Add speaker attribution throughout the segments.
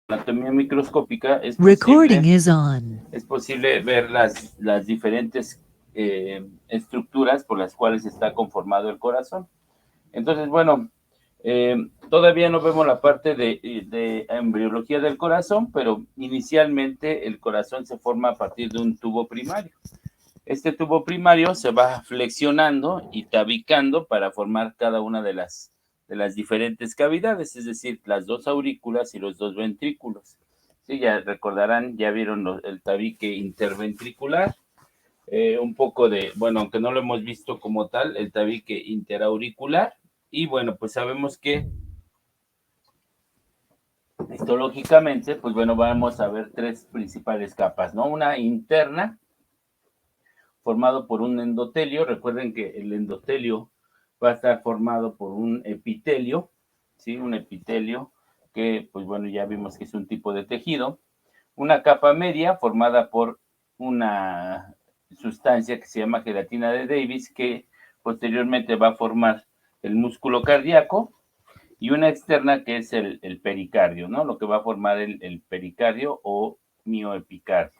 Speaker 1: anatomía microscópica
Speaker 2: Recording is on.
Speaker 1: es posible ver las diferentes estructuras por las cuales está conformado el corazón. Entonces, bueno, todavía no vemos la parte de embriología del corazón, pero inicialmente el corazón se forma a partir de un tubo primario. Este tubo primario se va flexionando y tabicando para formar cada una de las diferentes cavidades, es decir, las dos aurículas y los dos ventrículos. Sí, ya recordarán, ya vieron el tabique interventricular, un poco de, bueno, aunque no lo hemos visto como tal, el tabique interauricular, y bueno, pues sabemos que histológicamente, pues bueno, vamos a ver tres principales capas, ¿no? Una interna, formado por un endotelio. Recuerden que el endotelio va a estar formado por un epitelio, ¿sí? Un epitelio que, pues bueno, ya vimos que es un tipo de tejido. Una capa media formada por una sustancia que se llama gelatina de Davis, que posteriormente va a formar el músculo cardíaco, y una externa que es el pericardio, ¿no? Lo que va a formar el pericardio o mioepicardio.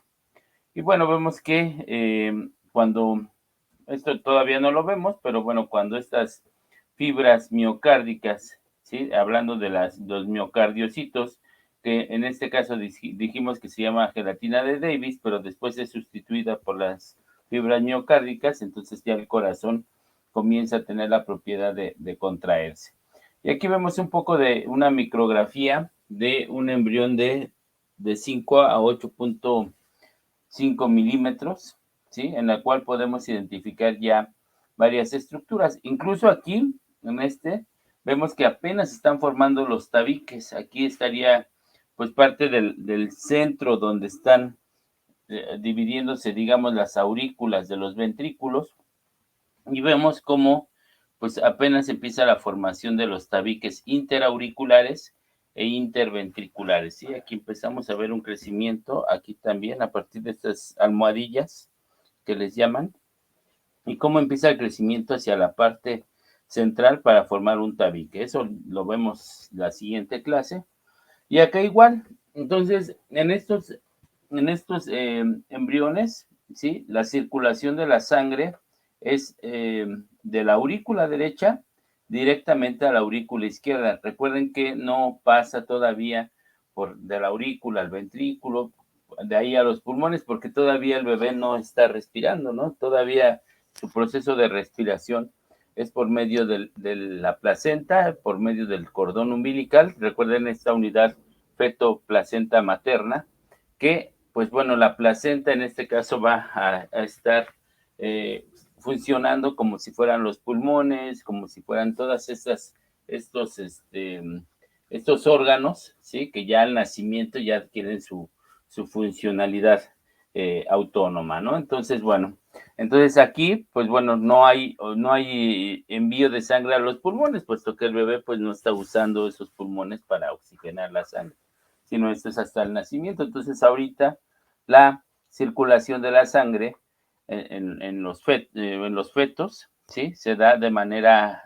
Speaker 1: Y bueno, vemos que cuando, esto todavía no lo vemos, pero bueno, cuando estas fibras miocárdicas, ¿sí? Hablando de los miocardiocitos, que en este caso dijimos que se llama gelatina de Davis, pero después es sustituida por las fibras miocárdicas, entonces ya el corazón comienza a tener la propiedad de contraerse. Y aquí vemos un poco de una micrografía de un embrión de 5 a 8.5 milímetros, ¿sí? En la cual podemos identificar ya varias estructuras. Incluso aquí, en vemos que apenas están formando los tabiques. Aquí estaría, pues, parte del centro donde están dividiéndose, digamos, las aurículas de los ventrículos. Y vemos cómo, pues, apenas empieza la formación de los tabiques interauriculares e interventriculares, ¿sí? Aquí empezamos a ver un crecimiento, aquí también, a partir de estas almohadillas que les llaman, y cómo empieza el crecimiento hacia la parte central para formar un tabique. Eso lo vemos la siguiente clase. Y acá igual, entonces, en estos embriones, ¿sí? La circulación de la sangre es de la aurícula derecha directamente a la aurícula izquierda. Recuerden que no pasa todavía de la aurícula al ventrículo, de ahí a los pulmones, porque todavía el bebé no está respirando, ¿no? Todavía su proceso de respiración es por medio de la placenta, por medio del cordón umbilical. Recuerden esta unidad feto-placenta materna, que, pues bueno, la placenta en este caso va a estar funcionando como si fueran los pulmones, como si fueran todas estos, este, estos órganos, ¿sí? Que ya al nacimiento ya adquieren su funcionalidad autónoma, ¿no? Entonces, bueno, entonces aquí, pues bueno, no hay envío de sangre a los pulmones, puesto que el bebé pues no está usando esos pulmones para oxigenar la sangre, sino esto es hasta el nacimiento. Entonces ahorita la circulación de la sangre en los fetos, ¿sí? Se da de manera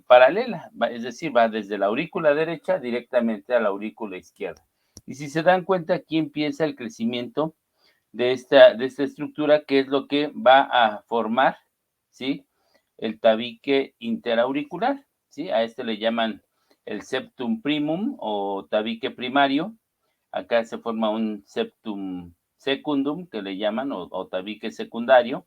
Speaker 1: paralela, es decir, va desde la aurícula derecha directamente a la aurícula izquierda. Y si se dan cuenta, aquí empieza el crecimiento de esta estructura, que es lo que va a formar, ¿sí? El tabique interauricular, ¿sí? A este le llaman el septum primum o tabique primario. Acá se forma un septum secundum, que le llaman, o tabique secundario.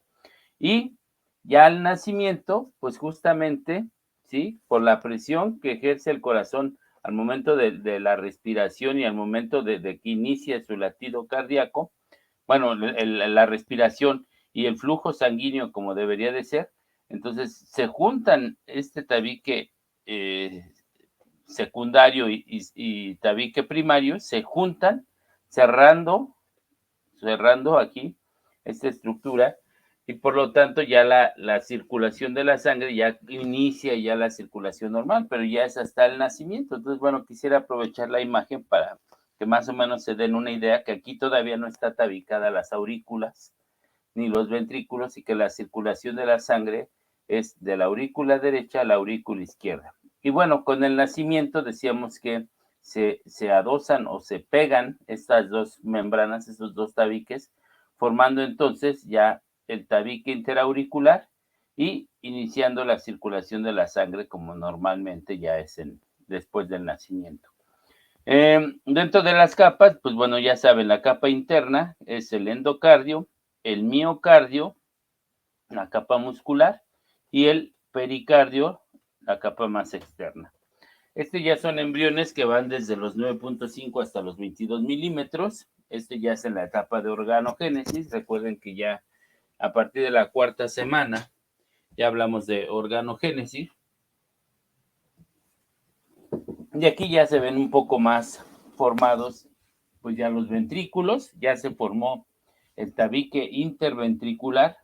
Speaker 1: Y ya al nacimiento, pues justamente, ¿sí? Por la presión que ejerce el corazón al momento de la respiración y al momento de que inicia su latido cardíaco, bueno, la respiración y el flujo sanguíneo como debería de ser, entonces se juntan este tabique eh, secundario y tabique primario, se juntan cerrando aquí esta estructura, y por lo tanto ya la circulación de la sangre ya inicia ya la circulación normal, pero ya es hasta el nacimiento. Entonces, bueno, quisiera aprovechar la imagen para que más o menos se den una idea que aquí todavía no está tabicada las aurículas ni los ventrículos, y que la circulación de la sangre es de la aurícula derecha a la aurícula izquierda. Y bueno, con el nacimiento decíamos que se adosan o se pegan estas dos membranas, estos dos tabiques, formando entonces ya el tabique interauricular y iniciando la circulación de la sangre como normalmente ya es después del nacimiento. Dentro de las capas, pues bueno, ya saben, la capa interna es el endocardio, el miocardio, la capa muscular, y el pericardio, la capa más externa. Ya son embriones que van desde los 9.5 hasta los 22 milímetros. Ya es en la etapa de organogénesis. Recuerden que ya a partir de la cuarta semana ya hablamos de organogénesis. Y aquí ya se ven un poco más formados, pues ya los ventrículos, ya se formó el tabique interventricular.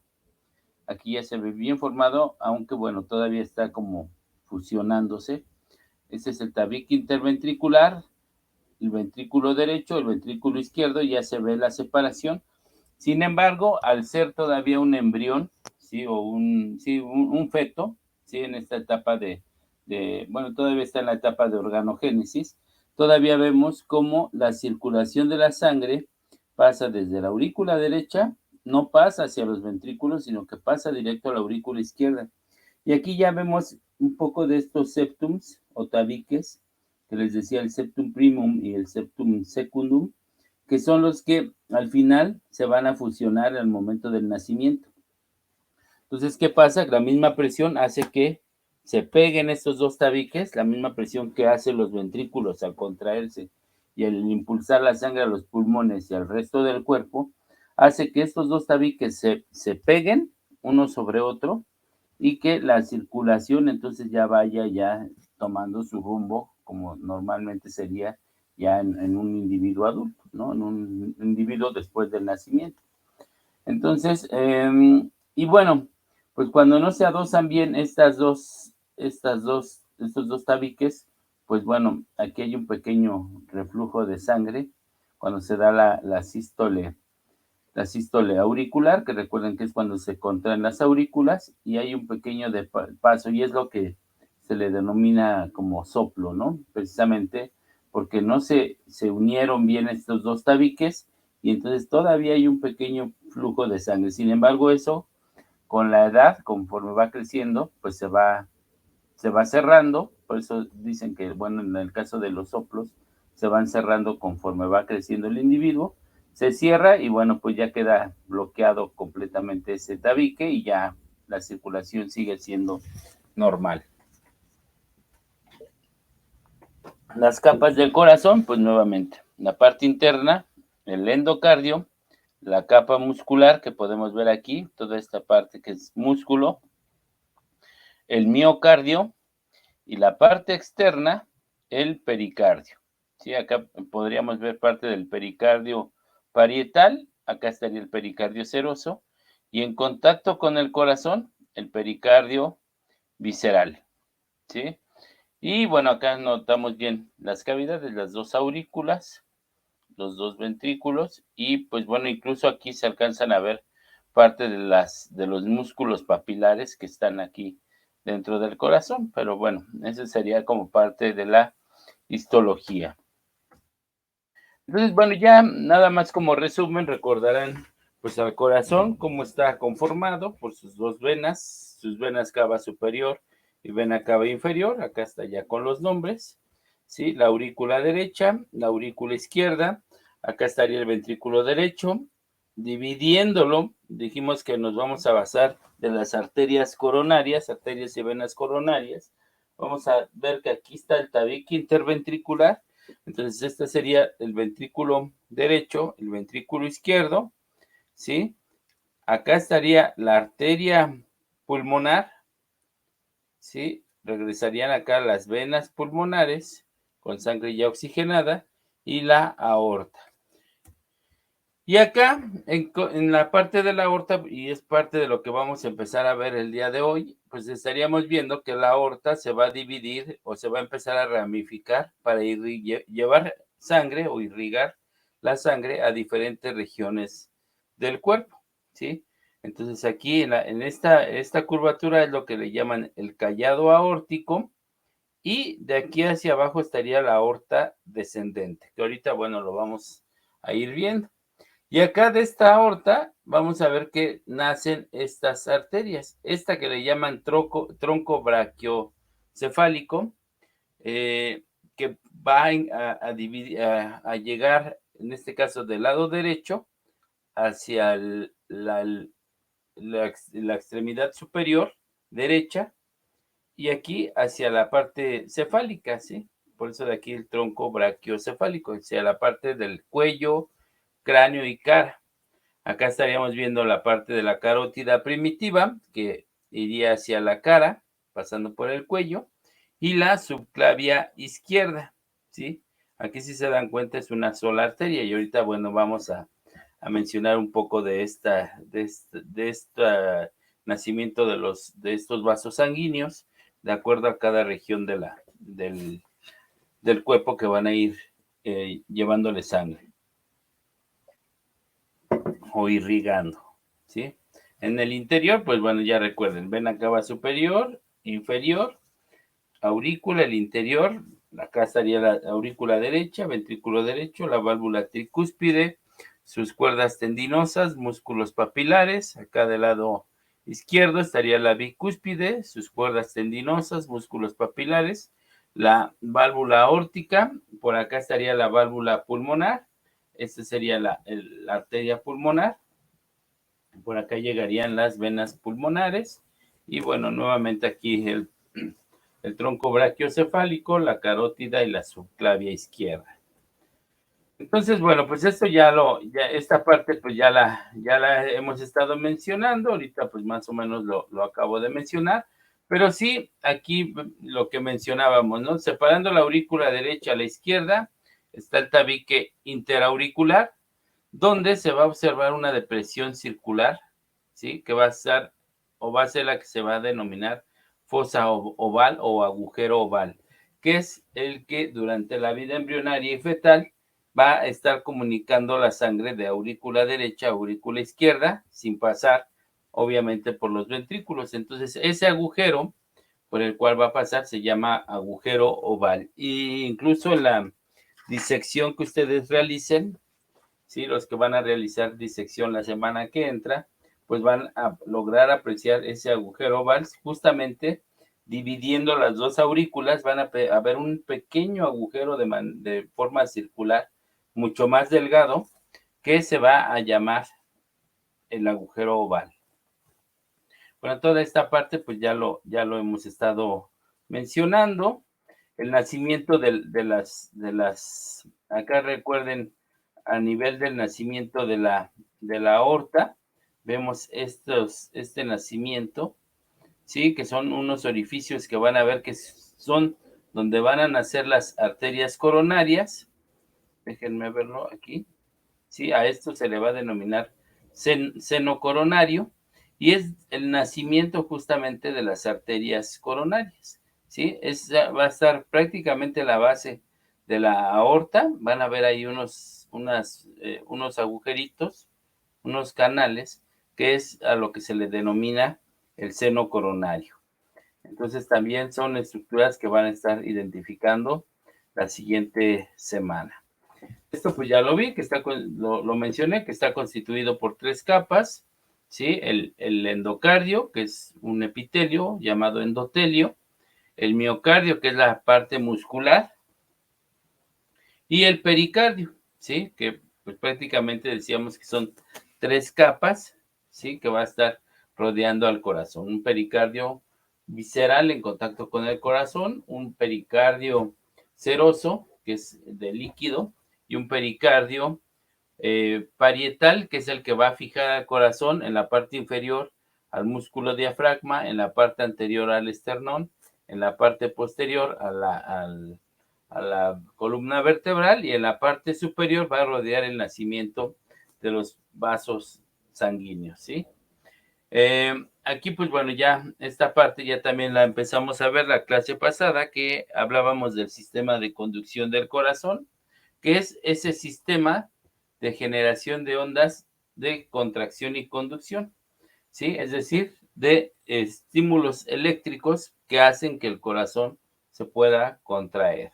Speaker 1: Aquí ya se ve bien formado, aunque bueno, todavía está como fusionándose. Este es el tabique interventricular, el ventrículo derecho, el ventrículo izquierdo, ya se ve la separación. Sin embargo, al ser todavía un embrión, ¿sí? O un feto, ¿sí? En esta etapa bueno, todavía está en la etapa de organogénesis, todavía vemos cómo la circulación de la sangre pasa desde la aurícula derecha, no pasa hacia los ventrículos, sino que pasa directo a la aurícula izquierda. Y aquí ya vemos un poco de estos septums o tabiques, que les decía el septum primum y el septum secundum, que son los que al final se van a fusionar al momento del nacimiento. Entonces, ¿qué pasa? La misma presión hace que se peguen estos dos tabiques, la misma presión que hacen los ventrículos al contraerse y al impulsar la sangre a los pulmones y al resto del cuerpo, hace que estos dos tabiques se peguen uno sobre otro y que la circulación entonces ya vaya ya tomando su rumbo como normalmente sería ya en un individuo adulto, ¿no? En un individuo después del nacimiento. Entonces, y bueno, pues cuando no se adosan bien estos dos tabiques, pues bueno, aquí hay un pequeño reflujo de sangre cuando se da la sístole auricular, que recuerden que es cuando se contraen las aurículas, y hay un pequeño paso, y es lo que se le denomina como soplo, ¿no? Precisamente porque no se unieron bien estos dos tabiques, y entonces todavía hay un pequeño flujo de sangre. Sin embargo, eso, con la edad, conforme va creciendo, pues se va cerrando, por eso dicen que, bueno, en el caso de los soplos, se van cerrando conforme va creciendo el individuo, se cierra y bueno, pues ya queda bloqueado completamente ese tabique y ya la circulación sigue siendo normal. Las capas del corazón, pues nuevamente, la parte interna, el endocardio, la capa muscular que podemos ver aquí, toda esta parte que es músculo, el miocardio, y la parte externa, el pericardio. ¿Sí? Acá podríamos ver parte del pericardio parietal, acá estaría el pericardio seroso, y en contacto con el corazón, el pericardio visceral. ¿Sí? Y bueno, acá notamos bien las cavidades, las dos aurículas, los dos ventrículos, y pues bueno, incluso aquí se alcanzan a ver parte de los músculos papilares que están aquí dentro del corazón, pero bueno, eso sería como parte de la histología. Entonces, bueno, ya nada más como resumen, recordarán pues al corazón cómo está conformado por sus dos venas, sus venas cava superior y vena cava inferior, acá está ya con los nombres, ¿sí? La aurícula derecha, la aurícula izquierda, acá estaría el ventrículo derecho, dividiéndolo, dijimos que nos vamos a basar de las arterias coronarias, arterias y venas coronarias, vamos a ver que aquí está el tabique interventricular. Entonces, este sería el ventrículo derecho, el ventrículo izquierdo, ¿sí? Acá estaría la arteria pulmonar, ¿sí? Regresarían acá las venas pulmonares con sangre ya oxigenada y la aorta. Y acá, en la parte de la aorta, y es parte de lo que vamos a empezar a ver el día de hoy, pues estaríamos viendo que la aorta se va a dividir o se va a empezar a ramificar para llevar sangre o irrigar la sangre a diferentes regiones del cuerpo, ¿sí? Entonces aquí en esta curvatura es lo que le llaman el callado aórtico, y de aquí hacia abajo estaría la aorta descendente, que ahorita, bueno, lo vamos a ir viendo. Y acá de esta aorta vamos a ver que nacen estas arterias. Esta que le llaman tronco brachiocefálico, que va a llegar, en este caso del lado derecho, hacia la extremidad superior derecha y aquí hacia la parte cefálica, ¿sí? Por eso de aquí el tronco brachiocefálico, hacia la parte del cuello, cráneo y cara. Acá estaríamos viendo la parte de la carótida primitiva, que iría hacia la cara, pasando por el cuello, y la subclavia izquierda, ¿sí? Aquí si se dan cuenta es una sola arteria y ahorita, bueno, vamos a mencionar un poco de esta nacimiento de estos vasos sanguíneos, de acuerdo a cada región del cuerpo que van a ir llevándole sangre o irrigando, ¿sí? En el interior, pues bueno, ya recuerden, vena cava superior, inferior, aurícula, el interior, acá estaría la aurícula derecha, ventrículo derecho, la válvula tricúspide, sus cuerdas tendinosas, músculos papilares, acá del lado izquierdo estaría la bicúspide, sus cuerdas tendinosas, músculos papilares, la válvula aórtica, por acá estaría la válvula pulmonar, esta sería la arteria pulmonar, por acá llegarían las venas pulmonares y bueno, nuevamente aquí el tronco brachiocefálico, la carótida y la subclavia izquierda. Entonces, bueno, pues esto esta parte pues ya la hemos estado mencionando, ahorita pues más o menos lo acabo de mencionar, pero sí, aquí lo que mencionábamos, ¿no? Separando la aurícula derecha a la izquierda, está el tabique interauricular, donde se va a observar una depresión circular, ¿sí? Que va a estar, o va a ser la que se va a denominar fosa oval o agujero oval, que es el que durante la vida embrionaria y fetal va a estar comunicando la sangre de aurícula derecha a aurícula izquierda, sin pasar, obviamente, por los ventrículos. Entonces, ese agujero por el cual va a pasar se llama agujero oval. Y incluso en la disección que ustedes realicen, ¿sí? Los que van a realizar disección la semana que entra, pues van a lograr apreciar ese agujero oval, justamente dividiendo las dos aurículas, van a ver un pequeño agujero de forma circular, mucho más delgado, que se va a llamar el agujero oval. Bueno, toda esta parte, pues ya lo hemos estado mencionando. El nacimiento acá recuerden, a nivel del nacimiento de la aorta, vemos este nacimiento, ¿sí? Que son unos orificios que van a ver que son donde van a nacer las arterias coronarias. Déjenme verlo aquí. ¿Sí? A esto se le va a denominar seno coronario y es el nacimiento justamente de las arterias coronarias, ¿sí? Va a estar prácticamente la base de la aorta, van a ver ahí unos agujeritos, unos canales, que es a lo que se le denomina el seno coronario. Entonces también son estructuras que van a estar identificando la siguiente semana. Esto pues ya lo vi, que lo mencioné, que está constituido por 3 capas, ¿sí? El endocardio, que es un epitelio llamado endotelio, el miocardio, que es la parte muscular, y el pericardio, ¿sí? Que pues prácticamente decíamos que son 3 capas, ¿sí? Que va a estar rodeando al corazón. Un pericardio visceral en contacto con el corazón, un pericardio seroso, que es de líquido, y un pericardio parietal, que es el que va a fijar al corazón en la parte inferior al músculo diafragma, en la parte anterior al esternón, en la parte posterior a la columna vertebral y en la parte superior va a rodear el nacimiento de los vasos sanguíneos, ¿sí? Aquí, pues bueno, ya esta parte ya también la empezamos a ver la clase pasada, que hablábamos del sistema de conducción del corazón, que es ese sistema de generación de ondas de contracción y conducción, ¿sí? Es decir, de estímulos eléctricos que hacen que el corazón se pueda contraer.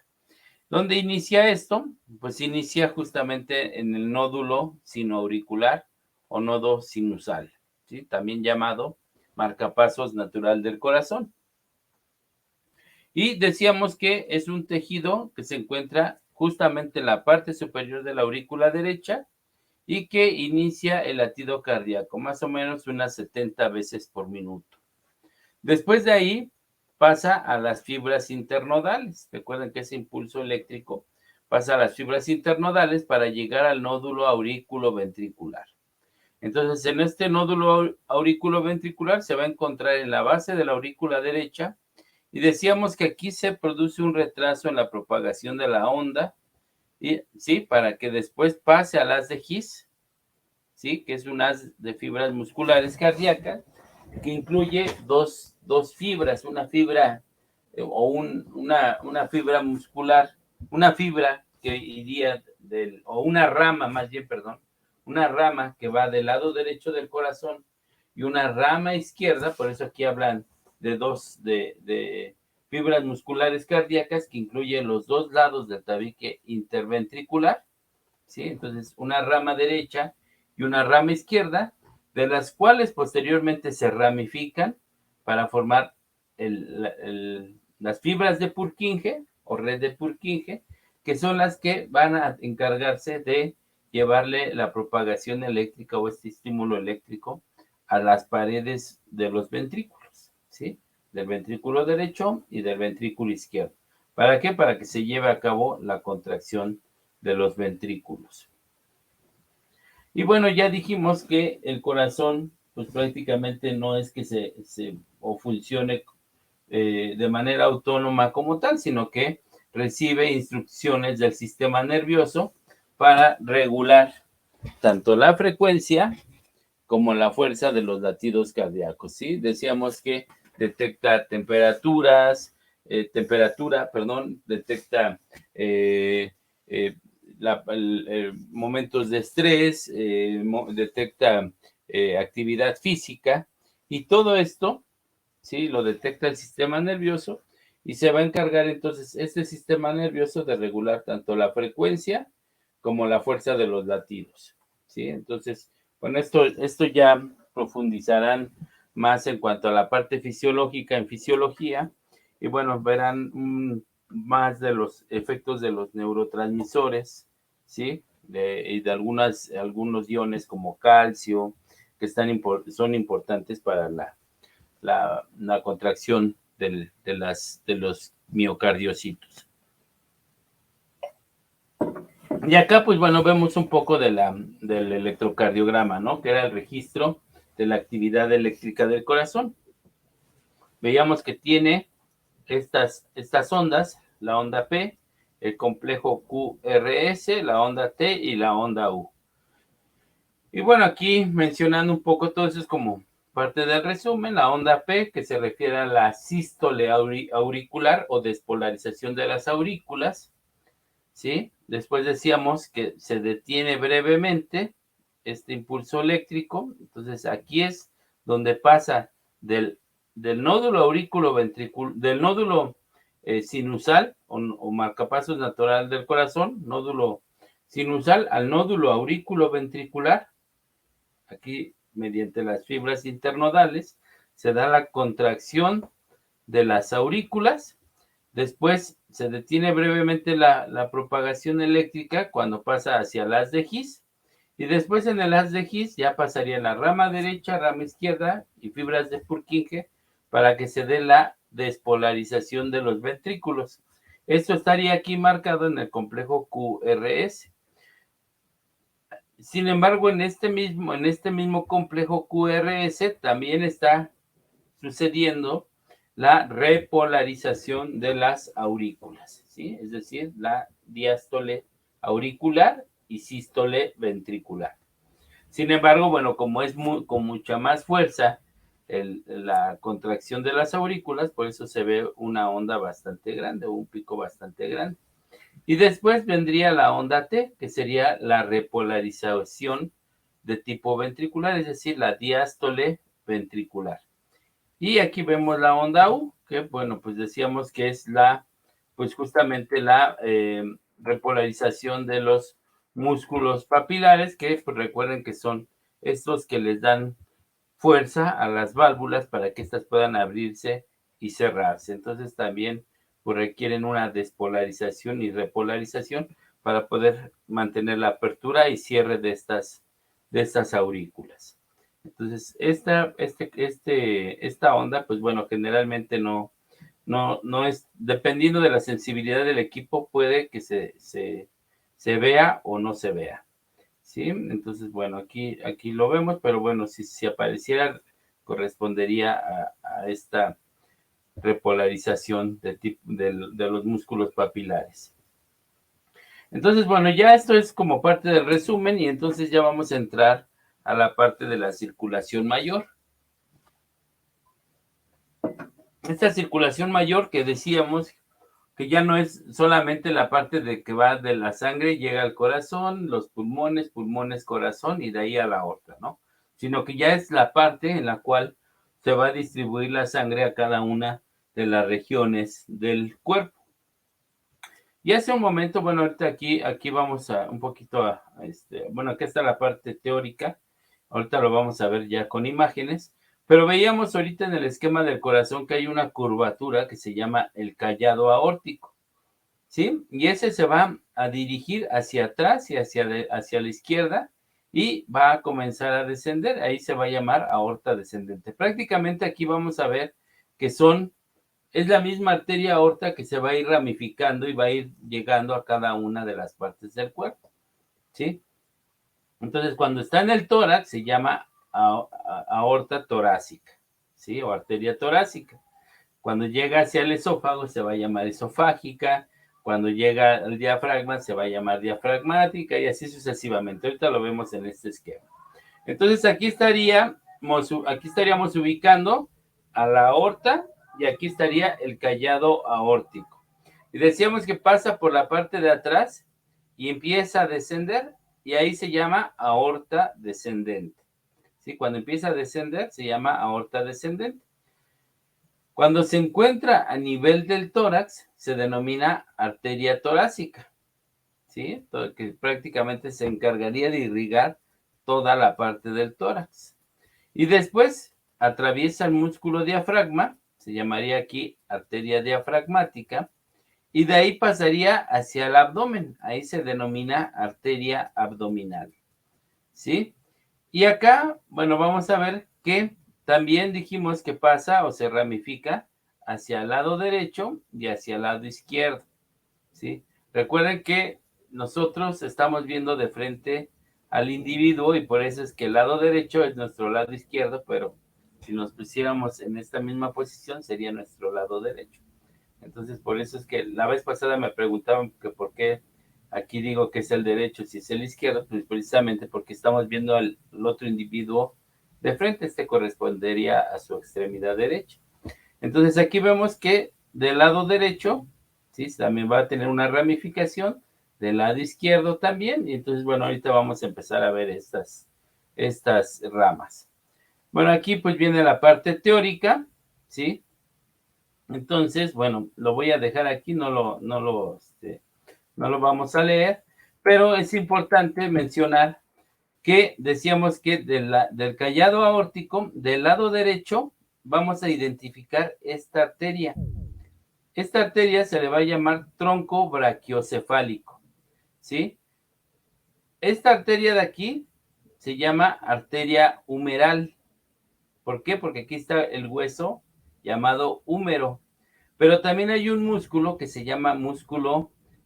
Speaker 1: ¿Dónde inicia esto? Pues inicia justamente en el nódulo sinoauricular o nodo sinusal, ¿sí? También llamado marcapasos natural del corazón. Y decíamos que es un tejido que se encuentra justamente en la parte superior de la aurícula derecha y que inicia el latido cardíaco, más o menos unas 70 veces por minuto. Después de ahí pasa a las fibras internodales. Recuerden que ese impulso eléctrico pasa a las fibras internodales para llegar al nódulo aurículo-ventricular. Entonces, en este nódulo aurículo-ventricular se va a encontrar en la base de la aurícula derecha y decíamos que aquí se produce un retraso en la propagación de la onda, y, ¿sí? Para que después pase al haz de His, ¿sí? Que es un haz de fibras musculares cardíacas que incluye dos fibras, una fibra una fibra muscular, una fibra que iría o una rama más bien, perdón, una rama que va del lado derecho del corazón y una rama izquierda, por eso aquí hablan de dos de fibras musculares cardíacas que incluyen los dos lados del tabique interventricular, ¿sí? Entonces, una rama derecha y una rama izquierda, de las cuales posteriormente se ramifican para formar las fibras de Purkinje o red de Purkinje, que son las que van a encargarse de llevarle la propagación eléctrica o este estímulo eléctrico a las paredes de los ventrículos, ¿sí? Del ventrículo derecho y del ventrículo izquierdo. ¿Para qué? Para que se lleve a cabo la contracción de los ventrículos. Y bueno, ya dijimos que el corazón, pues prácticamente no es que o funcione de manera autónoma como tal, sino que recibe instrucciones del sistema nervioso para regular tanto la frecuencia como la fuerza de los latidos cardíacos, ¿sí? Decíamos que detecta detecta momentos de estrés, detecta actividad física y todo esto, ¿sí? Lo detecta el sistema nervioso y se va a encargar entonces este sistema nervioso de regular tanto la frecuencia como la fuerza de los latidos, ¿sí? Entonces, bueno, esto ya profundizarán más en cuanto a la parte fisiológica en fisiología y bueno, verán más de los efectos de los neurotransmisores, ¿sí? Y de algunos iones como calcio, que son importantes para la contracción de los miocardiocitos. Y acá, pues bueno, vemos un poco del electrocardiograma, ¿no? Que era el registro de la actividad eléctrica del corazón. Veíamos que tiene estas ondas, la onda P, el complejo QRS, la onda T y la onda U. Y bueno, aquí mencionando un poco todo eso es como parte del resumen, la onda P, que se refiere a la sístole auricular o despolarización de las aurículas, ¿sí? Después decíamos que se detiene brevemente este impulso eléctrico, entonces aquí es donde pasa del nódulo aurículo-ventricular, del nódulo sinusal o marcapasos natural del corazón, nódulo sinusal al nódulo aurículo-ventricular. Aquí, mediante las fibras internodales, se da la contracción de las aurículas. Después se detiene brevemente la propagación eléctrica cuando pasa hacia el haz de His. Y después en el haz de His ya pasaría la rama derecha, rama izquierda y fibras de Purkinje para que se dé la despolarización de los ventrículos. Esto estaría aquí marcado en el complejo QRS. Sin embargo, en este mismo complejo QRS también está sucediendo la repolarización de las aurículas, ¿sí? Es decir, la diástole auricular y sístole ventricular. Sin embargo, bueno, como es con mucha más fuerza la contracción de las aurículas, por eso se ve una onda bastante grande o un pico bastante grande. Y después vendría la onda T, que sería la repolarización de tipo ventricular, es decir, la diástole ventricular. Y aquí vemos la onda U, que bueno, pues decíamos que es la pues justamente la repolarización de los músculos papilares, que pues recuerden que son estos que les dan fuerza a las válvulas para que éstas puedan abrirse y cerrarse. Entonces también pues, requieren una despolarización y repolarización para poder mantener la apertura y cierre de estas aurículas. Entonces, esta onda, pues bueno, generalmente no es, dependiendo de la sensibilidad del equipo, puede que se vea o no se vea. ¿Sí? Entonces, bueno, aquí lo vemos, pero bueno, si apareciera, correspondería a esta repolarización de los músculos papilares. Entonces, bueno, ya esto es como parte del resumen y entonces ya vamos a entrar a la parte de la circulación mayor. Esta circulación mayor que decíamos que ya no es solamente la parte de que va de la sangre, llega al corazón, los pulmones, corazón y de ahí a la aorta, ¿no? Sino que ya es la parte en la cual se va a distribuir la sangre a cada una de las regiones del cuerpo. Y hace un momento, bueno, ahorita aquí vamos a un poquito bueno, aquí está la parte teórica, ahorita lo vamos a ver ya con imágenes, pero veíamos ahorita en el esquema del corazón que hay una curvatura que se llama el callado aórtico, ¿sí? Y ese se va a dirigir hacia atrás y hacia la izquierda y va a comenzar a descender, ahí se va a llamar aorta descendente. Prácticamente aquí vamos a ver que es la misma arteria aorta que se va a ir ramificando y va a ir llegando a cada una de las partes del cuerpo, ¿sí? Entonces, cuando está en el tórax, se llama aorta torácica, ¿sí? O arteria torácica. Cuando llega hacia el esófago, se va a llamar esofágica. Cuando llega al diafragma, se va a llamar diafragmática y así sucesivamente. Ahorita lo vemos en este esquema. Entonces, aquí estaríamos ubicando a la aorta y aquí estaría el callado aórtico. Y decíamos que pasa por la parte de atrás y empieza a descender y ahí se llama aorta descendente. ¿Sí? Cuando empieza a descender se llama aorta descendente. Cuando se encuentra a nivel del tórax se denomina arteria torácica. ¿Sí? Que prácticamente se encargaría de irrigar toda la parte del tórax. Y después atraviesa el músculo diafragma, se llamaría aquí arteria diafragmática, y de ahí pasaría hacia el abdomen, ahí se denomina arteria abdominal, ¿sí? Y acá, bueno, vamos a ver que también dijimos que pasa o se ramifica hacia el lado derecho y hacia el lado izquierdo, ¿sí? Recuerden que nosotros estamos viendo de frente al individuo y por eso es que el lado derecho es nuestro lado izquierdo, pero si nos pusiéramos en esta misma posición sería nuestro lado derecho. Entonces, por eso es que la vez pasada me preguntaban que por qué aquí digo que es el derecho si es el izquierdo, pues precisamente porque estamos viendo al otro individuo de frente, este correspondería a su extremidad derecha. Entonces, aquí vemos que del lado derecho, ¿sí? También va a tener una ramificación, del lado izquierdo también, y entonces, bueno, ahorita vamos a empezar a ver estas ramas. Bueno, aquí pues viene la parte teórica, ¿sí? Entonces, bueno, lo voy a dejar aquí, no lo vamos a leer, pero es importante mencionar que decíamos que del callado aórtico, del lado derecho, vamos a identificar esta arteria. Esta arteria se le va a llamar tronco brachiocefálico, ¿sí? Esta arteria de aquí se llama arteria humeral. ¿Por qué? Porque aquí está el hueso llamado húmero. Pero también hay un músculo que se llama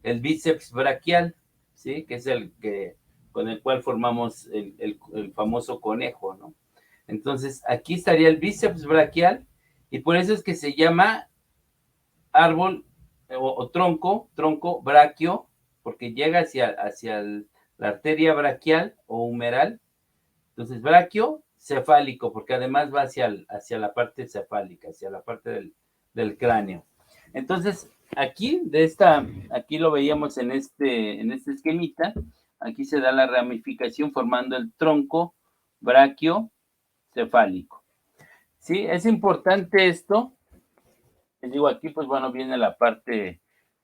Speaker 1: el bíceps braquial, ¿sí? Que es con el cual formamos el famoso conejo, ¿no? Entonces, aquí estaría el bíceps braquial y por eso es que se llama árbol o tronco braquio, porque llega hacia la arteria braquial o humeral. Entonces, braquio cefálico, porque además va hacia la parte cefálica, hacia la parte del cráneo. Entonces, aquí lo veíamos en este esquemita, aquí se da la ramificación formando el tronco brachiocefálico. Sí, es importante esto. Les digo, aquí pues bueno, viene la parte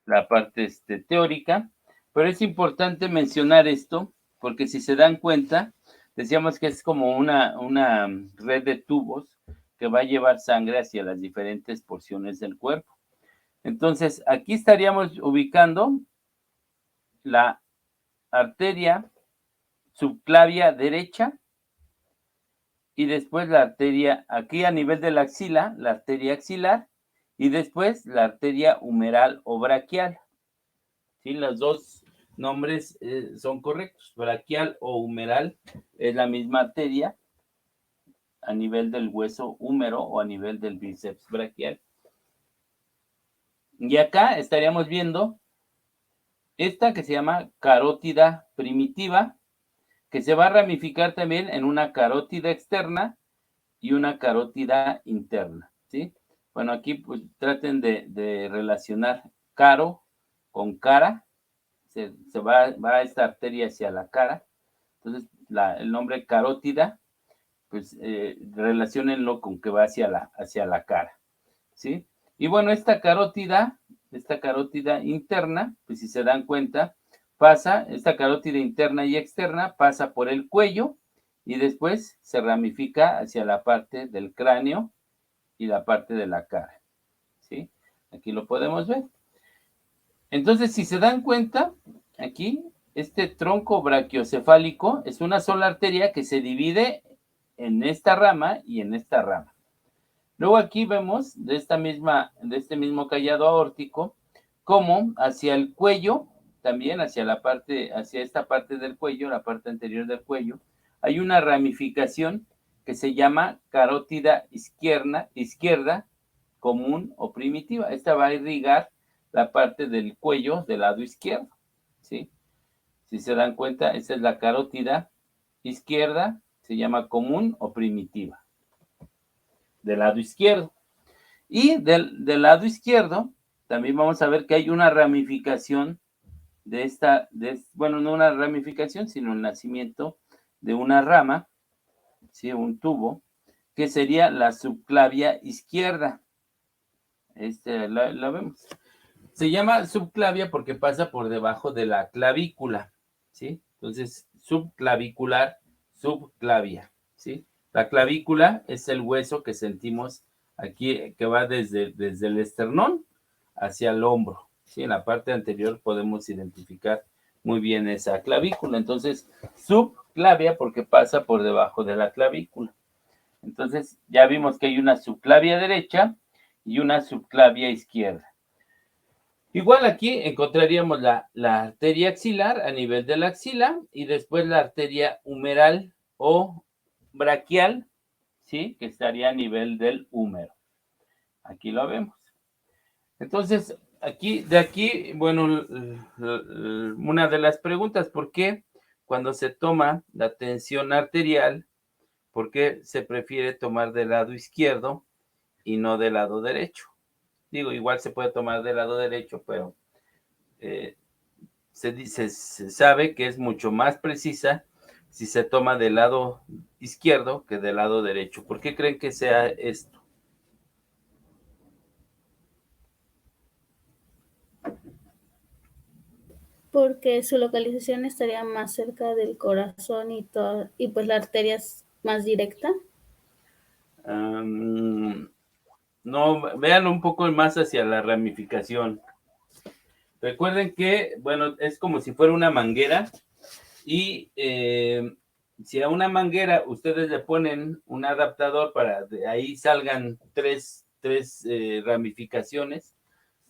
Speaker 1: la parte teórica, pero es importante mencionar esto, porque si se dan cuenta, decíamos que es como una red de tubos que va a llevar sangre hacia las diferentes porciones del cuerpo. Entonces, aquí estaríamos ubicando la arteria subclavia derecha y después la arteria, aquí a nivel de la axila, la arteria axilar, y después la arteria humeral o braquial. ¿Sí? Los dos nombres son correctos. Braquial o humeral es la misma arteria a nivel del hueso húmero o a nivel del bíceps braquial. Y acá estaríamos viendo esta que se llama carótida primitiva, que se va a ramificar también en una carótida externa y una carótida interna, ¿sí? Bueno, aquí pues traten de relacionar caro con cara, se va esta arteria hacia la cara, entonces el nombre carótida, pues relaciónenlo con que va hacia la cara, ¿sí? Y bueno, esta carótida interna, pues si se dan cuenta, esta carótida interna y externa pasa por el cuello y después se ramifica hacia la parte del cráneo y la parte de la cara, ¿sí? Aquí lo podemos ver. Entonces, si se dan cuenta, aquí, este tronco brachiocefálico es una sola arteria que se divide en esta rama y en esta rama. Luego aquí vemos de este mismo callado aórtico, como hacia el cuello, también hacia esta parte del cuello, la parte anterior del cuello, hay una ramificación que se llama carótida izquierda común o primitiva. Esta va a irrigar la parte del cuello del lado izquierdo, ¿sí? Si se dan cuenta, esta es la carótida izquierda, se llama común o primitiva, del lado izquierdo. Y del lado izquierdo, también vamos a ver que hay una ramificación bueno, no una ramificación, sino el nacimiento de una rama, ¿sí? Un tubo, que sería la subclavia izquierda. La vemos. Se llama subclavia porque pasa por debajo de la clavícula, ¿sí? Entonces, subclavicular, subclavia, ¿sí? La clavícula es el hueso que sentimos aquí, que va desde el esternón hacia el hombro, ¿sí? En la parte anterior podemos identificar muy bien esa clavícula. Entonces, subclavia porque pasa por debajo de la clavícula. Entonces, ya vimos que hay una subclavia derecha y una subclavia izquierda. Igual aquí encontraríamos la arteria axilar a nivel de la axila y después la arteria humeral o braquial, ¿sí? Que estaría a nivel del húmero. Aquí lo vemos. Entonces, de aquí, bueno, una de las preguntas, ¿por qué cuando se toma la tensión arterial, por qué se prefiere tomar del lado izquierdo y no del lado derecho? Digo, igual se puede tomar del lado derecho, pero se sabe que es mucho más precisa si se toma del lado izquierdo que del lado derecho. ¿Por qué creen que sea esto?
Speaker 3: Porque su localización estaría más cerca del corazón y pues la arteria es más directa.
Speaker 1: No, vean un poco más hacia la ramificación. Recuerden que, bueno, es como si fuera una manguera y si a una manguera ustedes le ponen un adaptador para de ahí salgan tres ramificaciones,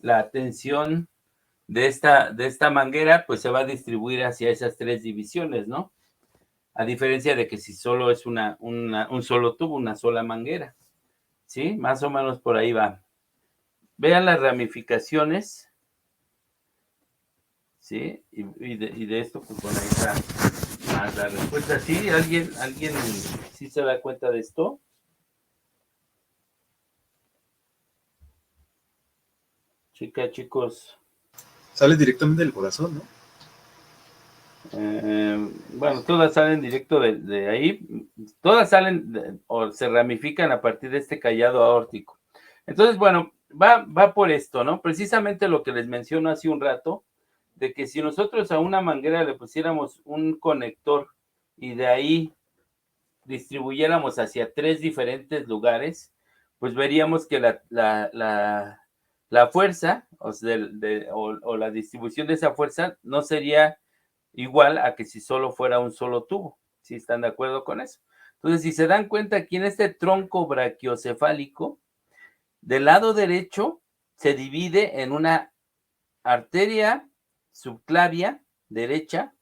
Speaker 1: la tensión de esta manguera pues se va a distribuir hacia esas tres divisiones, ¿no? A diferencia de que si solo es un solo tubo, una sola manguera, ¿sí? Más o menos por ahí va. Vean las ramificaciones, ¿sí? Y de esto, pues bueno, ahí está más la respuesta. ¿Sí? ¿Alguien sí se da cuenta de esto? Chicos.
Speaker 4: Sale directamente del corazón, ¿no?
Speaker 1: Bueno, todas salen directo de ahí, todas salen o se ramifican a partir de este callado aórtico. Entonces, bueno, va por esto, ¿no? Precisamente lo que les menciono hace un rato, de que si nosotros a una manguera le pusiéramos un conector y de ahí distribuyéramos hacia 3 diferentes lugares, pues veríamos que la fuerza o la distribución de esa fuerza no sería igual a que si solo fuera un solo tubo. ¿Sí están de acuerdo con eso? Entonces, si se dan cuenta, aquí en este tronco brachiocefálico, del lado derecho se divide en una arteria subclavia derecha,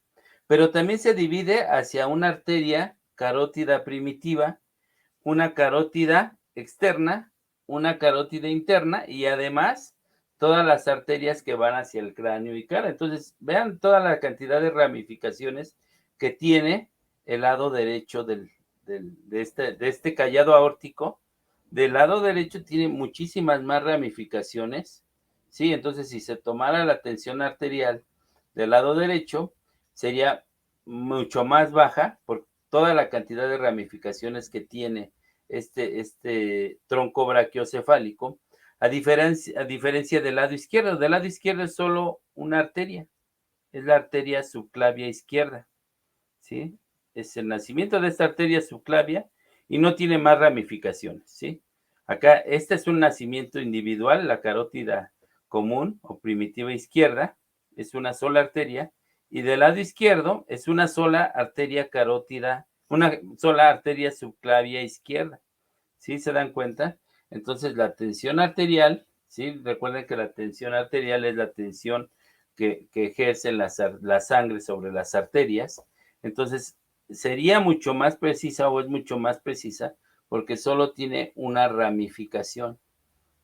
Speaker 1: pero también se divide hacia una arteria carótida primitiva, una carótida externa, una carótida interna y además todas las arterias que van hacia el cráneo y cara. Entonces, vean toda la cantidad de ramificaciones que tiene el lado derecho de este callado aórtico. Del lado derecho tiene muchísimas más ramificaciones, ¿sí? Entonces, si se tomara la tensión arterial del lado derecho, sería mucho más baja por toda la cantidad de ramificaciones que tiene este tronco brachiocefálico, a diferencia del lado izquierdo. Del lado izquierdo es solo una arteria, es la arteria subclavia izquierda, ¿sí? Es el nacimiento de esta arteria subclavia y no tiene más ramificaciones, ¿sí? Acá, este es un nacimiento individual, la carótida común o primitiva izquierda, es una sola arteria, y del lado izquierdo es una sola arteria carótida, una sola arteria subclavia izquierda, ¿sí? ¿Se dan cuenta? Entonces, la tensión arterial, ¿sí? Recuerden que la tensión arterial es la tensión que ejerce la sangre sobre las arterias. Entonces, sería mucho más precisa o es mucho más precisa porque solo tiene una ramificación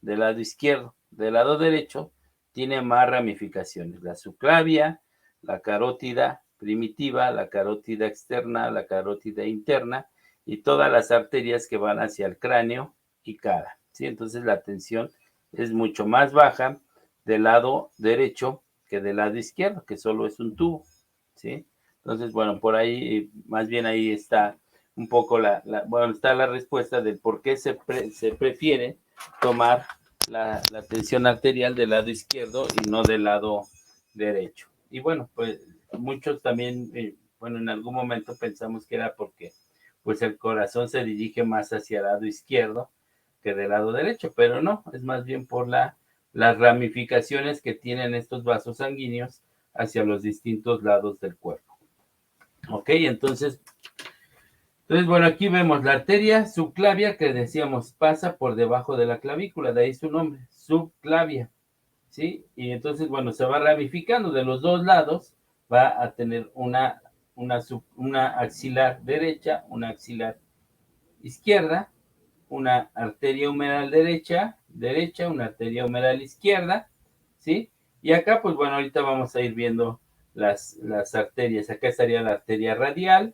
Speaker 1: del lado izquierdo. Del lado derecho tiene más ramificaciones. La subclavia, la carótida primitiva, la carótida externa, la carótida interna y todas las arterias que van hacia el cráneo y cara, ¿sí? Entonces la tensión es mucho más baja del lado derecho que del lado izquierdo, que solo es un tubo, ¿sí? Entonces, bueno, por ahí, más bien ahí está un poco bueno, está la respuesta del por qué se prefiere tomar la tensión arterial del lado izquierdo y no del lado derecho. Y bueno, pues muchos también, bueno, en algún momento pensamos que era porque pues el corazón se dirige más hacia el lado izquierdo que del lado derecho, pero no, es más bien por las ramificaciones que tienen estos vasos sanguíneos hacia los distintos lados del cuerpo. Ok, entonces, bueno, aquí vemos la arteria subclavia que decíamos pasa por debajo de la clavícula, de ahí su nombre, subclavia, ¿sí? Y entonces, bueno, se va ramificando de los dos lados, va a tener una axilar derecha, una axilar izquierda, una arteria humeral derecha, una arteria humeral izquierda, ¿sí? Y acá, pues bueno, ahorita vamos a ir viendo las arterias. Acá estaría la arteria radial,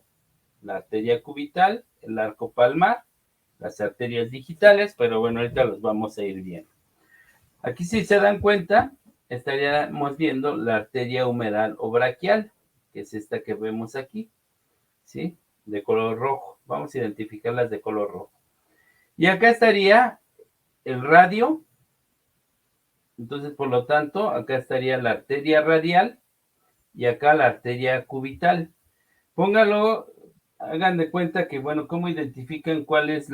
Speaker 1: la arteria cubital, el arco palmar, las arterias digitales, pero bueno, ahorita los vamos a ir viendo. Aquí si se dan cuenta, estaríamos viendo la arteria humeral o braquial, que es esta que vemos aquí, ¿sí? De color rojo. Vamos a identificarlas de color rojo. Y acá estaría el radio. Entonces, por lo tanto, acá estaría la arteria radial y acá la arteria cubital. Póngalo, hagan de cuenta que, bueno, ¿cómo identifican cuál es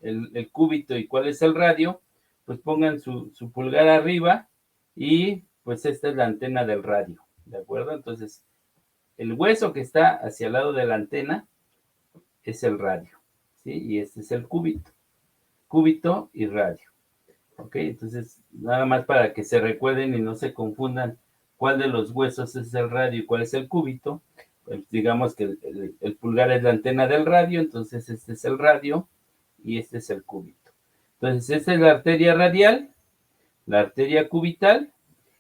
Speaker 1: el cúbito y cuál es el radio? Pues pongan su pulgar arriba y pues esta es la antena del radio, ¿de acuerdo? Entonces, el hueso que está hacia el lado de la antena es el radio, ¿sí? Y este es el cúbito y radio. Ok, entonces nada más para que se recuerden y no se confundan cuál de los huesos es el radio y cuál es el cúbito. Pues digamos que el pulgar es la antena del radio, entonces este es el radio y este es el cúbito. Entonces esta es la arteria radial, la arteria cubital,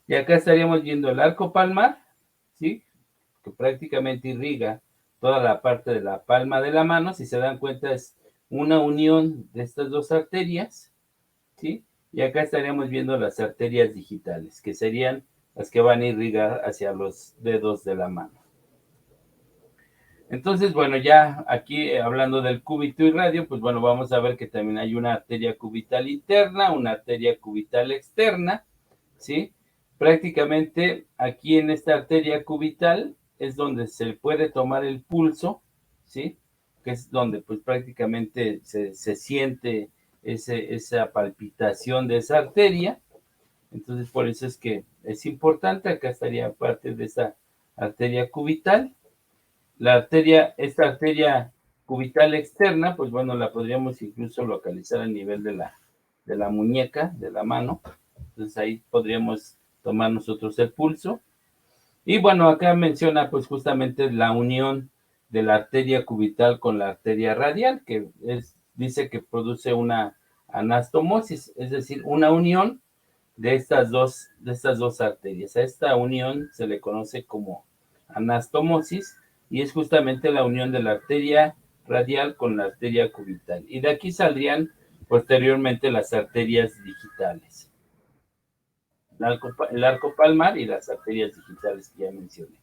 Speaker 1: y acá estaríamos viendo el arco palmar, ¿sí? Que prácticamente irriga toda la parte de la palma de la mano. Si se dan cuenta es una unión de estas dos arterias, ¿sí? Y acá estaríamos viendo las arterias digitales, que serían las que van a irrigar hacia los dedos de la mano. Entonces, bueno, ya aquí hablando del cúbito y radio, pues bueno, vamos a ver que también hay una arteria cubital interna, una arteria cubital externa, ¿sí? Prácticamente aquí en esta arteria cubital es donde se puede tomar el pulso, ¿sí? Que es donde pues prácticamente se siente esa palpitación de esa arteria. Entonces, por eso es que es importante, acá estaría parte de esa arteria cubital. Esta arteria cubital externa, pues bueno, la podríamos incluso localizar a nivel de la muñeca, de la mano. Entonces ahí podríamos tomar nosotros el pulso. Y bueno, acá menciona pues justamente la unión de la arteria cubital con la arteria radial, que dice que produce una anastomosis, es decir, una unión de estas dos arterias. A esta unión se le conoce como anastomosis y es justamente la unión de la arteria radial con la arteria cubital. Y de aquí posteriormente las arterias digitales. El arco palmar y las arterias digitales que ya mencioné.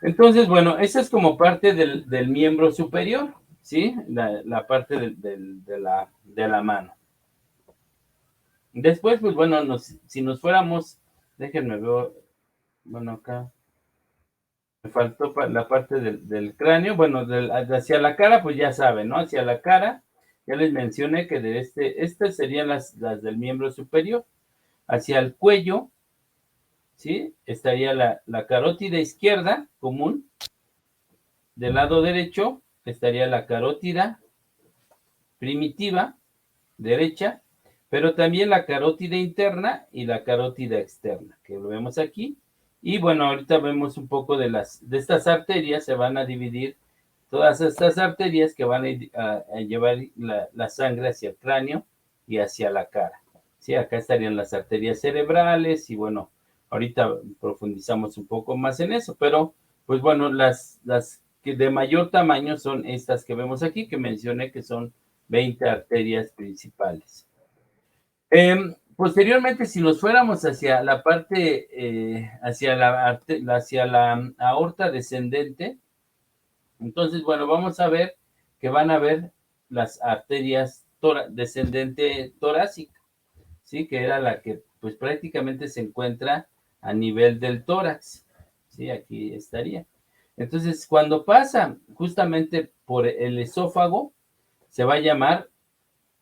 Speaker 1: Entonces, bueno, esa es como parte del miembro superior, ¿sí? La parte de la mano. Después, pues bueno, si nos fuéramos, déjenme ver, bueno, acá me faltó la parte del cráneo, bueno, hacia la cara, pues ya saben, ¿no? Hacia la cara, ya les mencioné que de estas serían las del miembro superior. Hacia el cuello, ¿sí? Estaría la carótida izquierda común. Del lado derecho estaría la carótida primitiva derecha, pero también la carótida interna y la carótida externa, que lo vemos aquí. Y bueno, ahorita vemos un poco de estas arterias, se van a dividir todas estas arterias que van a llevar la sangre hacia el cráneo y hacia la cara. Sí, acá estarían las arterias cerebrales y bueno, ahorita profundizamos un poco más en eso, pero pues bueno, las que de mayor tamaño son estas que vemos aquí, que mencioné que son 20 arterias principales. Posteriormente, si nos fuéramos hacia la parte, hacia la aorta descendente, entonces, bueno, vamos a ver que van a ver las arterias descendente torácica, ¿sí? Que era la que, pues prácticamente se encuentra a nivel del tórax, ¿sí? Aquí estaría. Entonces, cuando pasa justamente por el esófago, se va a llamar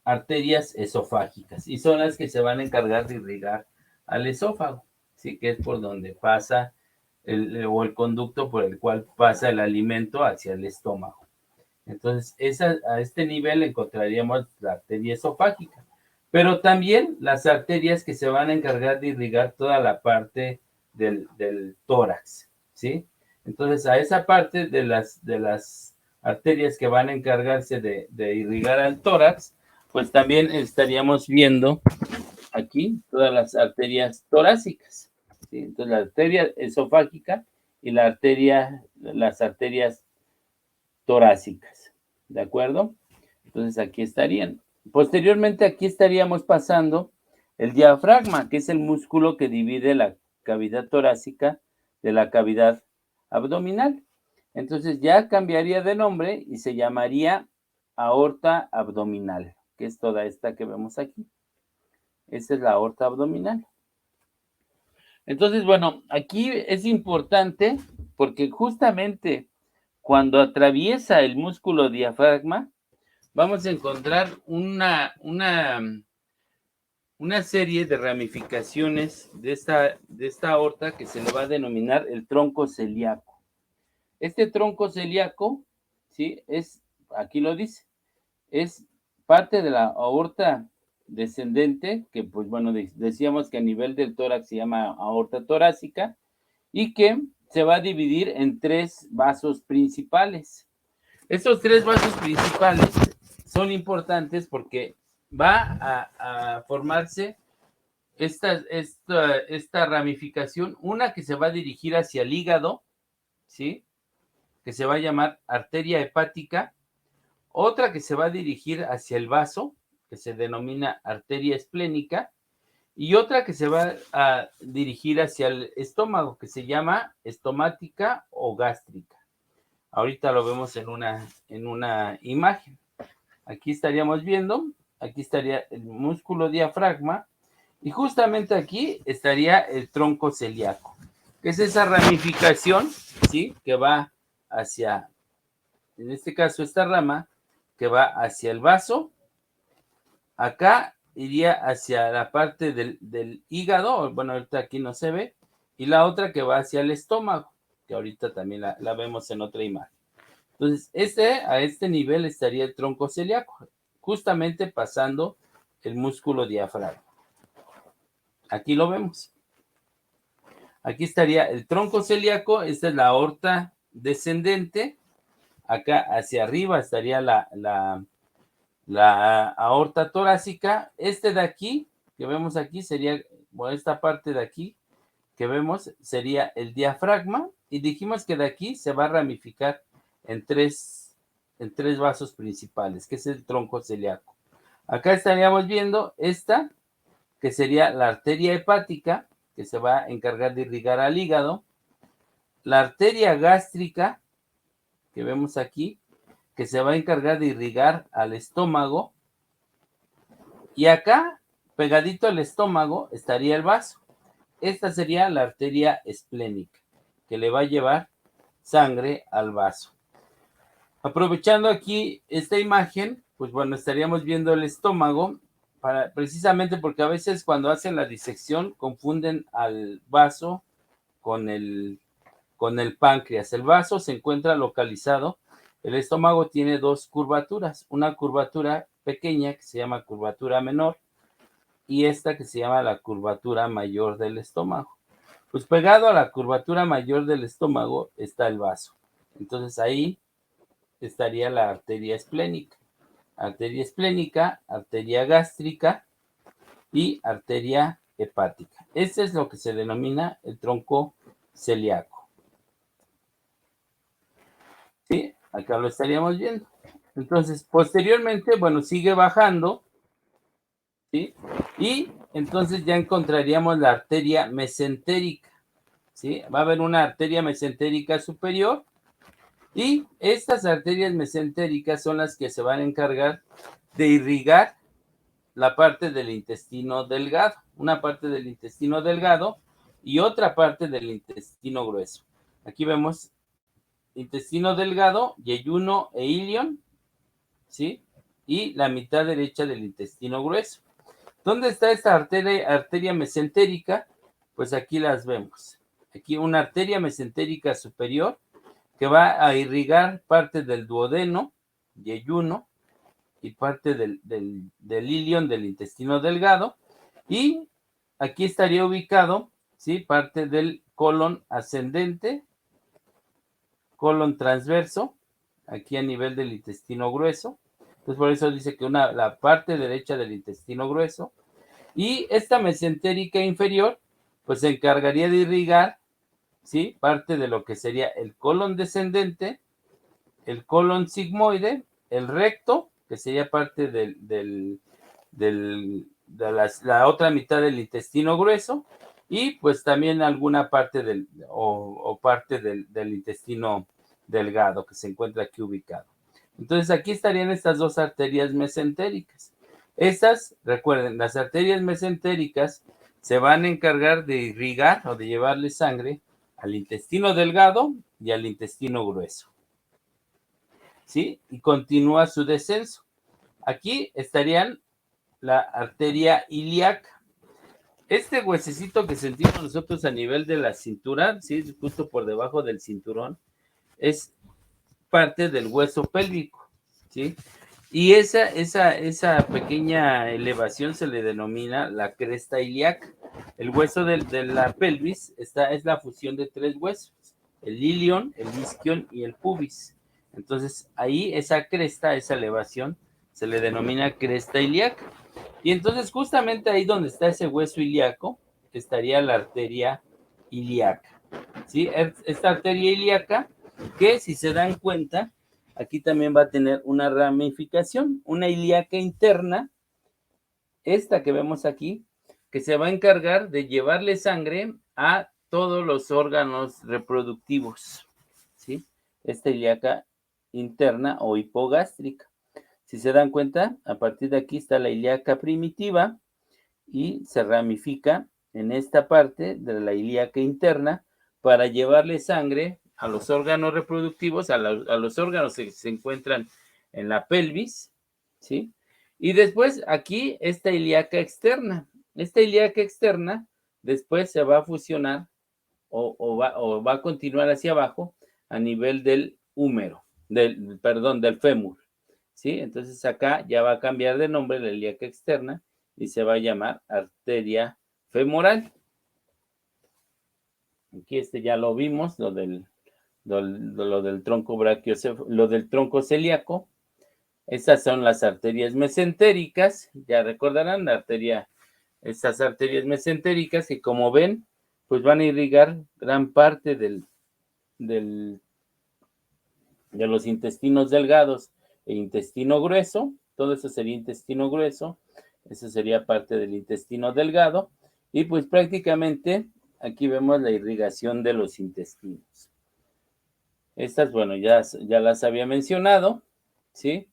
Speaker 1: arterias esofágicas y son las que se van a encargar de irrigar al esófago, ¿sí? Que es por donde pasa el conducto por el cual pasa el alimento hacia el estómago. Entonces, a este nivel encontraríamos la arteria esofágica, pero también las arterias que se van a encargar de irrigar toda la parte del tórax, ¿sí? Entonces, a esa parte de las arterias que van a encargarse de irrigar al tórax, pues también estaríamos viendo aquí todas las arterias torácicas, ¿sí? Entonces, la arteria esofágica y las arterias torácicas, ¿de acuerdo? Entonces, aquí estarían. Posteriormente, aquí estaríamos pasando el diafragma, que es el músculo que divide la cavidad torácica de la cavidad abdominal. Entonces, ya cambiaría de nombre y se llamaría aorta abdominal, que es toda esta que vemos aquí. Esa es la aorta abdominal. Entonces, bueno, aquí es importante porque justamente cuando atraviesa el músculo diafragma, vamos a encontrar una serie de ramificaciones de esta aorta que se le va a denominar el tronco celíaco. Este tronco celíaco, ¿sí? Aquí lo dice, es parte de la aorta descendente, que pues bueno, decíamos que a nivel del tórax se llama aorta torácica, y que se va a dividir en 3 vasos principales. Estos 3 vasos principales son importantes porque va a formarse esta ramificación, una que se va a dirigir hacia el hígado, ¿sí? Que se va a llamar arteria hepática, otra que se va a dirigir hacia el vaso, que se denomina arteria esplénica, y otra que se va a dirigir hacia el estómago, que se llama estomática o gástrica. Ahorita lo vemos en una imagen. Aquí estaríamos viendo, aquí estaría el músculo diafragma y justamente aquí estaría el tronco celíaco, que es esa ramificación, ¿sí? Que va hacia, en este caso, esta rama que va hacia el vaso. Acá iría hacia la parte del hígado, bueno, ahorita aquí no se ve, y la otra que va hacia el estómago, que ahorita también la vemos en otra imagen. Entonces, a este nivel estaría el tronco celíaco, justamente pasando el músculo diafragma. Aquí lo vemos. Aquí estaría el tronco celíaco, esta es la aorta descendente, acá hacia arriba estaría la aorta torácica. Este de aquí, que vemos aquí, sería, bueno, esta parte de aquí que vemos sería el diafragma, y dijimos que de aquí se va a ramificar en tres vasos principales, que es el tronco celíaco. Acá estaríamos viendo esta, que sería la arteria hepática, que se va a encargar de irrigar al hígado, la arteria gástrica, que vemos aquí, que se va a encargar de irrigar al estómago, y acá, pegadito al estómago, estaría el vaso. Esta sería la arteria esplénica, que le va a llevar sangre al vaso. Aprovechando aquí esta imagen, pues bueno, estaríamos viendo el estómago, precisamente porque a veces cuando hacen la disección confunden al vaso con el páncreas. El vaso se encuentra localizado. El estómago tiene dos curvaturas, una curvatura pequeña que se llama curvatura menor y esta que se llama la curvatura mayor del estómago. Pues pegado a la curvatura mayor del estómago está el vaso. Entonces ahí estaría la arteria esplénica, arteria gástrica y arteria hepática. Este es lo que se denomina el tronco celíaco. ¿Sí? Acá lo estaríamos viendo. Entonces, posteriormente, bueno, sigue bajando, ¿sí? Y entonces ya encontraríamos la arteria mesentérica, ¿sí? Va a haber una arteria mesentérica superior y estas arterias mesentéricas son las que se van a encargar de irrigar la parte del intestino delgado, una parte del intestino delgado y otra parte del intestino grueso. Aquí vemos intestino delgado, yeyuno e ilion, ¿sí? Y la mitad derecha del intestino grueso. ¿Dónde está esta arteria mesentérica? Pues aquí las vemos. Aquí una arteria mesentérica superior que va a irrigar parte del duodeno, yeyuno, y parte del ilion, del intestino delgado. Y aquí estaría ubicado, ¿sí? Parte del colon ascendente, colon transverso, aquí a nivel del intestino grueso. Entonces, por eso dice que la parte derecha del intestino grueso. Y esta mesentérica inferior, pues se encargaría de irrigar, ¿sí? Parte de lo que sería el colon descendente, el colon sigmoide, el recto, que sería parte de la otra mitad del intestino grueso, y pues también alguna parte parte del intestino delgado que se encuentra aquí ubicado. Entonces aquí estarían estas dos arterias mesentéricas. Estas, recuerden, las arterias mesentéricas se van a encargar de irrigar o de llevarle sangre al intestino delgado y al intestino grueso, ¿sí? Y continúa su descenso. Aquí estarían la arteria ilíaca. Este huesecito que sentimos nosotros a nivel de la cintura, ¿sí? Justo por debajo del cinturón, es parte del hueso pélvico, ¿sí? Y esa pequeña elevación se le denomina la cresta ilíaca. El hueso de la pelvis es la fusión de tres huesos, el ilion, el isquion y el pubis. Entonces, ahí esa cresta, esa elevación, se le denomina cresta ilíaca. Y entonces, justamente ahí donde está ese hueso ilíaco, estaría la arteria ilíaca, ¿sí? Esta arteria ilíaca, que si se dan cuenta, aquí también va a tener una ramificación, una ilíaca interna, esta que vemos aquí, que se va a encargar de llevarle sangre a todos los órganos reproductivos, ¿sí? esta ilíaca interna o hipogástrica. Si se dan cuenta, a partir de aquí está la ilíaca primitiva y se ramifica en esta parte de la ilíaca interna para llevarle sangre a los órganos reproductivos, a los órganos que se encuentran en la pelvis, ¿sí? Y después aquí esta ilíaca externa. Esta ilíaca externa después se va a fusionar o va a continuar hacia abajo a nivel del húmero, del fémur, ¿sí? Entonces acá ya va a cambiar de nombre la ilíaca externa y se va a llamar arteria femoral. Aquí ya lo vimos, lo del tronco lo del tronco celíaco. Estas son las arterias mesentéricas, ya recordarán estas arterias mesentéricas que como ven, pues van a irrigar gran parte de los intestinos delgados e intestino grueso. Todo eso sería intestino grueso, eso sería parte del intestino delgado, y pues prácticamente aquí vemos la irrigación de los intestinos. Estas, bueno, ya las había mencionado, ¿sí?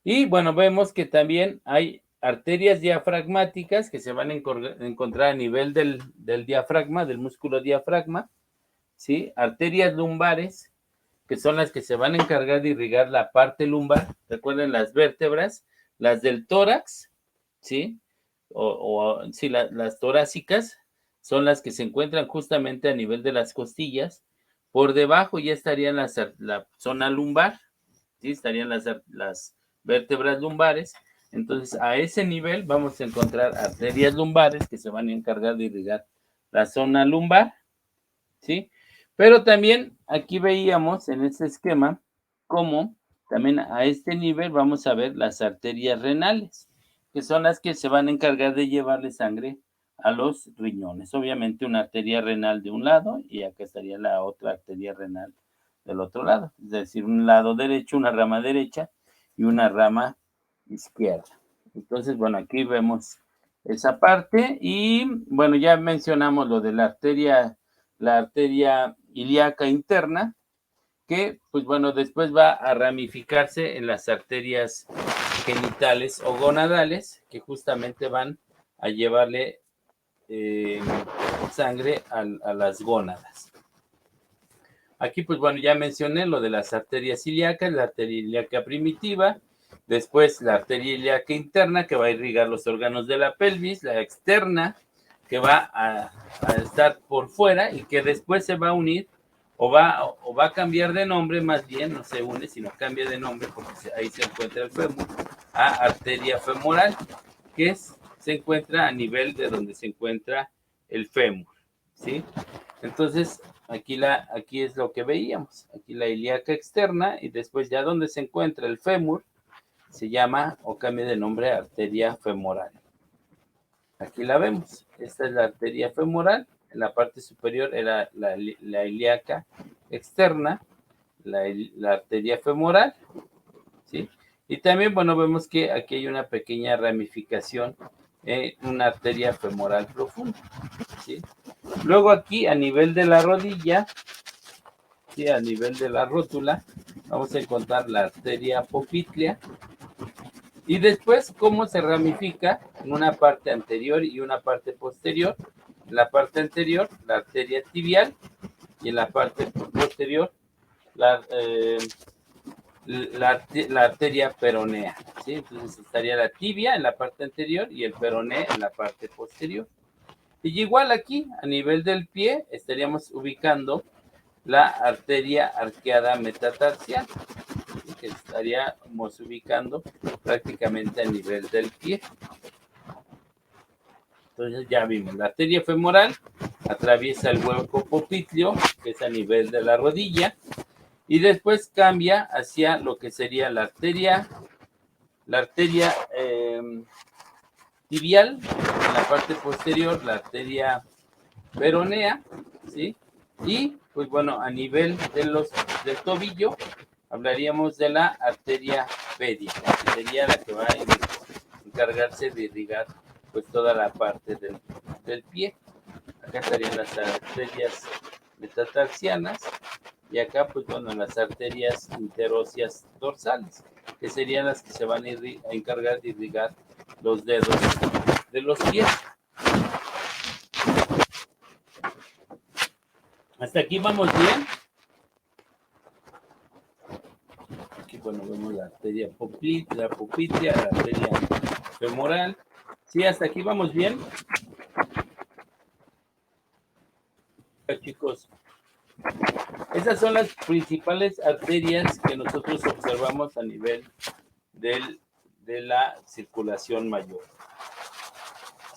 Speaker 1: Y bueno, vemos que también hay arterias diafragmáticas que se van a encontrar a nivel del diafragma, del músculo diafragma, ¿sí? Arterias lumbares, que son las que se van a encargar de irrigar la parte lumbar. Recuerden las vértebras, las del tórax, ¿sí? Sí, las torácicas son las que se encuentran justamente a nivel de las costillas. Por debajo ya estarían la zona lumbar, ¿sí? Estarían las vértebras lumbares. Entonces, a ese nivel vamos a encontrar arterias lumbares que se van a encargar de irrigar la zona lumbar, ¿sí? Pero también aquí veíamos en este esquema cómo también a este nivel vamos a ver las arterias renales, que son las que se van a encargar de llevarle sangre a los riñones. Obviamente una arteria renal de un lado y acá estaría la otra arteria renal del otro lado. Es decir, un lado derecho, una rama derecha y una rama izquierda. Entonces, bueno, aquí vemos esa parte y bueno, ya mencionamos lo de la arteria ilíaca interna, que pues bueno, después va a ramificarse en las arterias genitales o gonadales, que justamente van a llevarle sangre a las gónadas. Aquí pues bueno, ya mencioné lo de las arterias ilíacas, la arteria ilíaca primitiva, después la arteria ilíaca interna que va a irrigar los órganos de la pelvis, la externa que va a estar por fuera y que después se va a unir o va a cambiar de nombre, más bien no se une, sino cambia de nombre porque ahí se encuentra el fémur, a arteria femoral, que se encuentra a nivel de donde se encuentra el fémur, ¿sí? Entonces, aquí es lo que veíamos, aquí la ilíaca externa y después ya donde se encuentra el fémur se llama o cambia de nombre arteria femoral. Aquí la vemos, esta es la arteria femoral, en la parte superior era la ilíaca externa, la arteria femoral, ¿sí? Y también, bueno, vemos que aquí hay una pequeña ramificación en una arteria femoral profunda, ¿sí? Luego aquí, a nivel de la rodilla, ¿sí? A nivel de la rótula, vamos a encontrar la arteria popltea. Y después, cómo se ramifica en una parte anterior y una parte posterior. En la parte anterior, la arteria tibial, y en la parte posterior, la arteria peronea, ¿sí? Entonces estaría la tibia en la parte anterior y el peroné en la parte posterior. Y igual aquí, a nivel del pie, estaríamos ubicando la arteria arqueada metatarsial, que estaríamos ubicando prácticamente a nivel del pie. Entonces ya vimos, la arteria femoral atraviesa el hueco popliteo, que es a nivel de la rodilla, y después cambia hacia lo que sería la arteria tibial, en la parte posterior, la arteria peronea, ¿sí? Y pues bueno, a nivel del tobillo, hablaríamos de la arteria pedia, que sería la que va a encargarse de irrigar pues toda la parte del pie. Acá estarían las arterias metatarsianas y acá, pues bueno, las arterias interóseas dorsales, que serían las que se van a encargar de irrigar los dedos de los pies. ¿Hasta aquí vamos bien? Aquí, bueno, vemos la arteria poplitea, la arteria femoral. Sí, hasta aquí vamos bien. Chicos, esas son las principales arterias que nosotros observamos a nivel de la circulación mayor.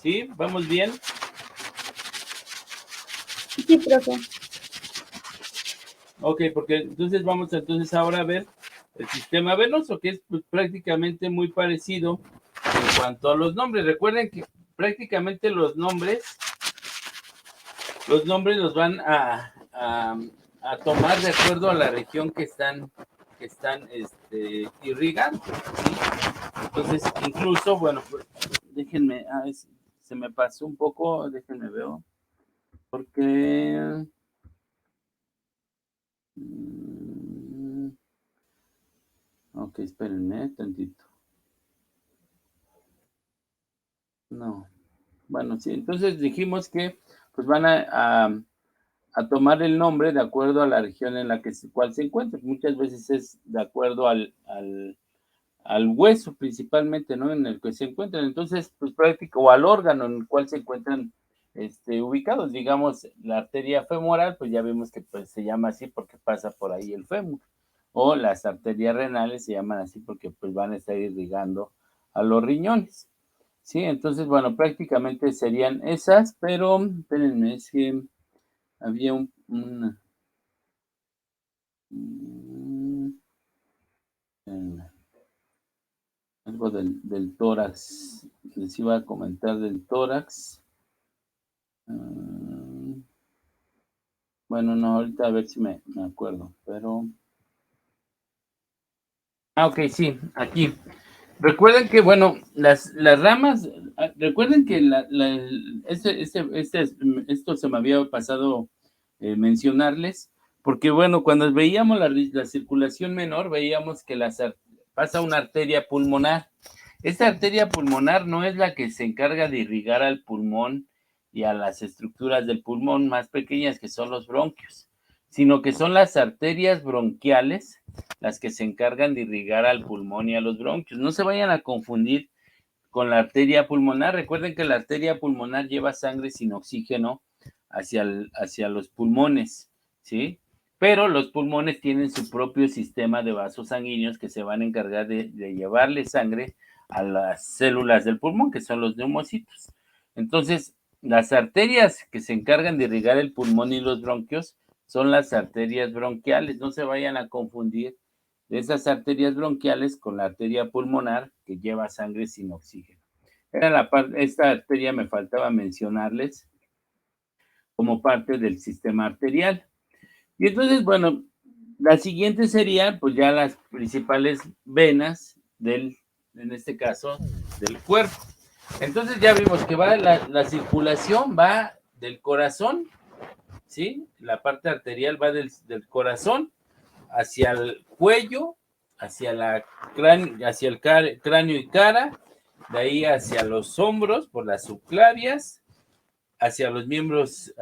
Speaker 1: ¿Sí? ¿Vamos bien?
Speaker 3: Sí, profe.
Speaker 1: Ok, porque entonces vamos entonces ahora a ver el sistema venoso, que es pues, prácticamente muy parecido en cuanto a los nombres. Recuerden que prácticamente los nombres los van a tomar de acuerdo a la región que están irrigando, ¿sí? Entonces, incluso, bueno, pues, déjenme, se me pasó un poco, déjenme veo, porque... ok, espérenme tantito. No. Bueno, sí, entonces dijimos que pues van a tomar el nombre de acuerdo a la región en la cual se encuentra. Muchas veces es de acuerdo al hueso principalmente, ¿no? En el que se encuentran. Entonces, pues práctico, o al órgano en el cual se encuentran ubicados. Digamos, la arteria femoral, pues ya vimos que pues, se llama así porque pasa por ahí el fémur. O las arterias renales se llaman así porque pues van a estar irrigando a los riñones. Sí, entonces, bueno, prácticamente serían esas, pero espérenme, es que había algo del tórax. Les iba a comentar del tórax. Bueno, no, ahorita a ver si me acuerdo, pero... ok, sí, aquí. Recuerden que, bueno, las ramas, recuerden que esto se me había pasado mencionarles, porque, bueno, cuando veíamos la circulación menor, veíamos que pasa una arteria pulmonar. Esta arteria pulmonar no es la que se encarga de irrigar al pulmón y a las estructuras del pulmón más pequeñas, que son los bronquios, sino que son las arterias bronquiales las que se encargan de irrigar al pulmón y a los bronquios. No se vayan a confundir con la arteria pulmonar. Recuerden que la arteria pulmonar lleva sangre sin oxígeno hacia los pulmones, ¿sí? Pero los pulmones tienen su propio sistema de vasos sanguíneos que se van a encargar de llevarle sangre a las células del pulmón, que son los neumocitos. Entonces, las arterias que se encargan de irrigar el pulmón y los bronquios son las arterias bronquiales. No se vayan a confundir de esas arterias bronquiales con la arteria pulmonar que lleva sangre sin oxígeno. Esta arteria me faltaba mencionarles como parte del sistema arterial. Y entonces, bueno, la siguiente sería pues ya las principales venas en este caso, del cuerpo. Entonces ya vimos que la circulación va del corazón, ¿sí? La parte arterial va del corazón hacia el cuello, hacia el cráneo y cara, de ahí hacia los hombros por las subclavias, hacia los miembros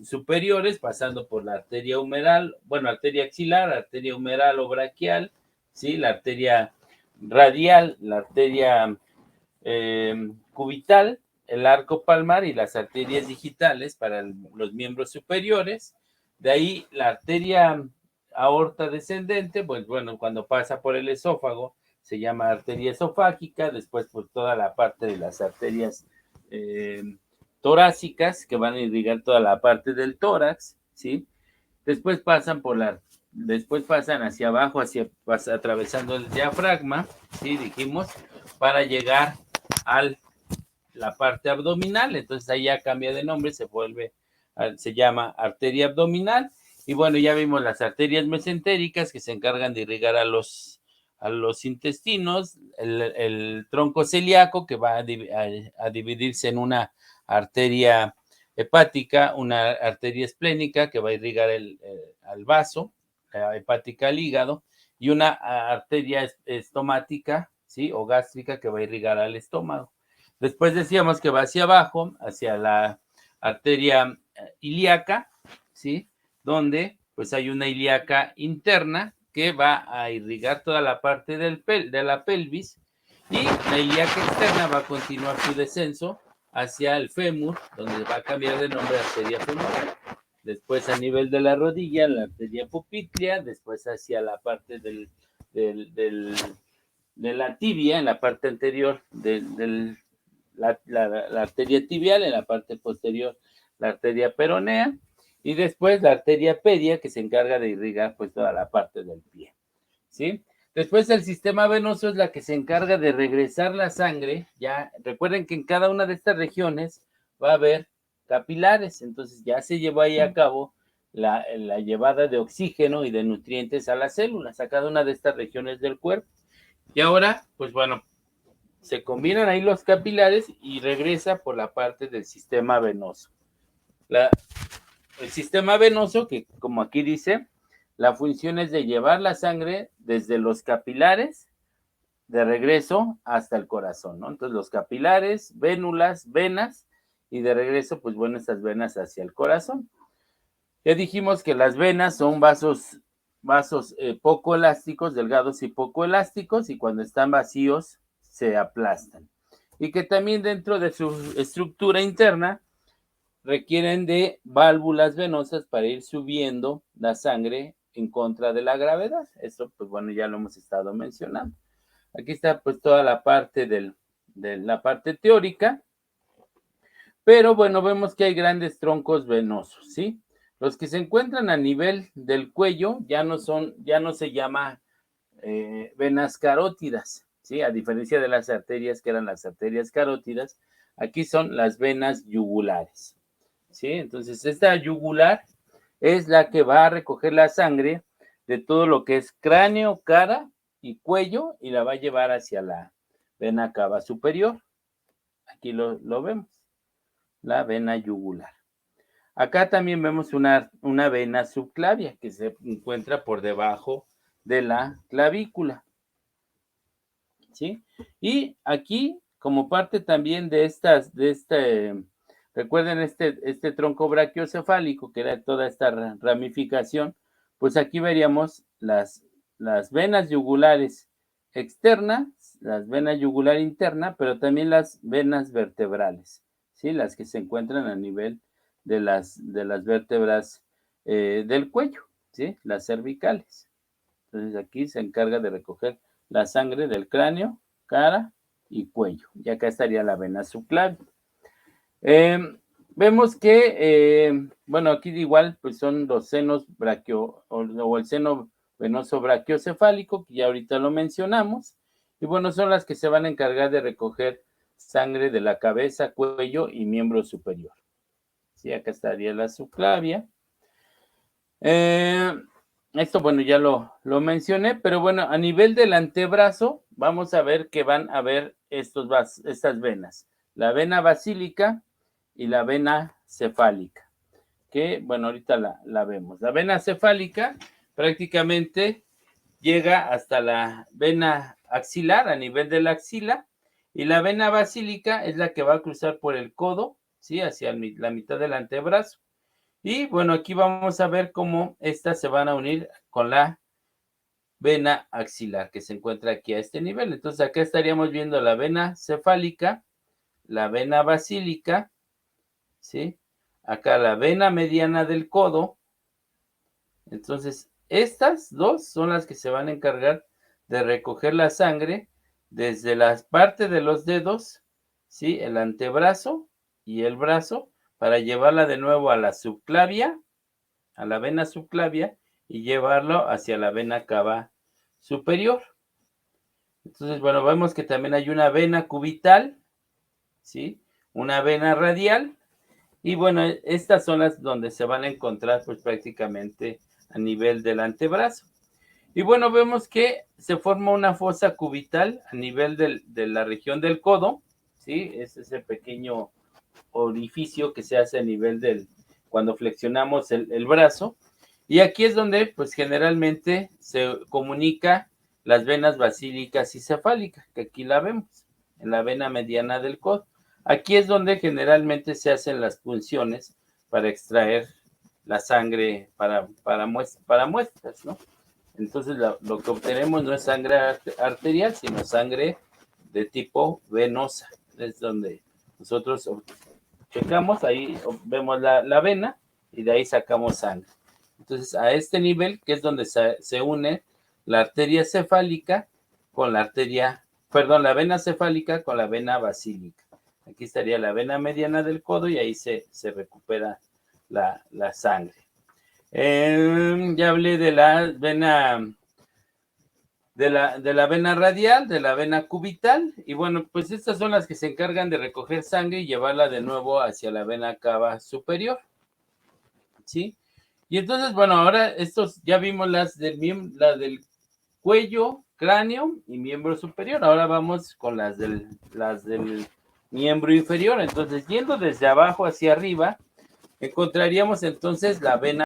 Speaker 1: superiores, pasando por la arteria humeral, bueno, arteria axilar, arteria humeral o braquial, ¿sí? La arteria radial, la arteria cubital, el arco palmar y las arterias digitales para los miembros superiores. De ahí la arteria aorta descendente, pues bueno, cuando pasa por el esófago se llama arteria esofágica, después por toda la parte de las arterias torácicas que van a irrigar toda la parte del tórax, ¿sí? Después pasan hacia abajo, atravesando el diafragma, ¿sí? Dijimos, para llegar a la parte abdominal. Entonces ahí ya cambia de nombre, se llama arteria abdominal. Y bueno, ya vimos las arterias mesentéricas que se encargan de irrigar a los intestinos, el tronco celíaco que va a dividirse en una arteria hepática, una arteria esplénica que va a irrigar al vaso, hepática al hígado, y una arteria estomática, ¿sí? O gástrica que va a irrigar al estómago. Después decíamos que va hacia abajo, hacia la arteria ilíaca, ¿sí? Donde pues hay una ilíaca interna que va a irrigar toda la parte de la pelvis, y la ilíaca externa va a continuar su descenso hacia el fémur, donde va a cambiar de nombre a arteria femoral. Después a nivel de la rodilla, la arteria popltea, después hacia la parte de la tibia, en la parte anterior la arteria tibial, en la parte posterior la arteria peronea, y después la arteria pedia, que se encarga de irrigar pues toda la parte del pie, ¿sí? Después el sistema venoso es la que se encarga de regresar la sangre. Ya recuerden que en cada una de estas regiones va a haber capilares, entonces ya se llevó ahí a cabo la llevada de oxígeno y de nutrientes a las células, a cada una de estas regiones del cuerpo. Y ahora, pues bueno, se combinan ahí los capilares y regresa por la parte del sistema venoso. El sistema venoso, que como aquí dice, la función es de llevar la sangre desde los capilares de regreso hasta el corazón, ¿no? Entonces los capilares, vénulas, venas, y de regreso, pues bueno, estas venas hacia el corazón. Ya dijimos que las venas son vasos poco elásticos, delgados y poco elásticos, y cuando están vacíos se aplastan. Y que también dentro de su estructura interna requieren de válvulas venosas para ir subiendo la sangre en contra de la gravedad. Esto, pues bueno, ya lo hemos estado mencionando. Aquí está pues toda la parte de la parte teórica, pero bueno, vemos que hay grandes troncos venosos, ¿sí? Los que se encuentran a nivel del cuello ya no se llama venas carótidas, ¿sí? A diferencia de las arterias que eran las arterias carótidas, aquí son las venas yugulares, ¿sí? Entonces, esta yugular es la que va a recoger la sangre de todo lo que es cráneo, cara y cuello, y la va a llevar hacia la vena cava superior. Aquí lo vemos, la vena yugular. Acá también vemos una vena subclavia que se encuentra por debajo de la clavícula, ¿sí? Y aquí, como parte también de recuerden este tronco brachiocefálico, que era toda esta ramificación, pues aquí veríamos las venas yugulares externas, las venas yugular interna, pero también las venas vertebrales, ¿sí? Las que se encuentran a nivel de las vértebras del cuello, ¿sí? Las cervicales. Entonces aquí se encarga de recoger la sangre del cráneo, cara y cuello. Y acá estaría la vena subclavia. Vemos que, bueno, aquí igual pues son los senos o el seno venoso brachiocefálico, que ya ahorita lo mencionamos. Y bueno, son las que se van a encargar de recoger sangre de la cabeza, cuello y miembro superior. Sí, acá estaría la subclavia. Esto, bueno, ya lo mencioné, pero bueno, a nivel del antebrazo, vamos a ver que van a haber estas venas. La vena basílica y la vena cefálica, que, bueno, ahorita la vemos. La vena cefálica prácticamente llega hasta la vena axilar, a nivel de la axila, y la vena basílica es la que va a cruzar por el codo, ¿sí? Hacia la mitad del antebrazo. Y bueno, aquí vamos a ver cómo estas se van a unir con la vena axilar que se encuentra aquí a este nivel. Entonces acá estaríamos viendo la vena cefálica, la vena basílica, ¿sí? Acá la vena mediana del codo. Entonces estas dos son las que se van a encargar de recoger la sangre desde las partes de los dedos, ¿sí? El antebrazo y el brazo, para llevarla de nuevo a la subclavia, a la vena subclavia, y llevarlo hacia la vena cava superior. Entonces, bueno, vemos que también hay una vena cubital, ¿sí? Una vena radial, y bueno, estas son las donde se van a encontrar pues prácticamente a nivel del antebrazo. Y bueno, vemos que se forma una fosa cubital a nivel de la región del codo, ¿sí? Es ese pequeño orificio que se hace a nivel cuando flexionamos el brazo. Y aquí es donde, pues, generalmente se comunica las venas basílicas y cefálicas, que aquí la vemos, en la vena mediana del codo. Aquí es donde generalmente se hacen las punciones para extraer la sangre para muestras, ¿no? Entonces, lo que obtenemos no es sangre arterial, sino sangre de tipo venosa. Es donde nosotros checamos, ahí vemos la vena y de ahí sacamos sangre. Entonces, a este nivel, que es donde se une la arteria cefálica con la la vena cefálica con la vena basílica. Aquí estaría la vena mediana del codo y ahí se recupera la sangre. Ya hablé de la vena de la vena radial, de la vena cubital, y bueno, pues estas son las que se encargan de recoger sangre y llevarla de nuevo hacia la vena cava superior, ¿sí? Y entonces, bueno, ahora estos ya vimos las del cuello, cráneo y miembro superior. Ahora vamos con las del miembro inferior. Entonces, yendo desde abajo hacia arriba, encontraríamos entonces la vena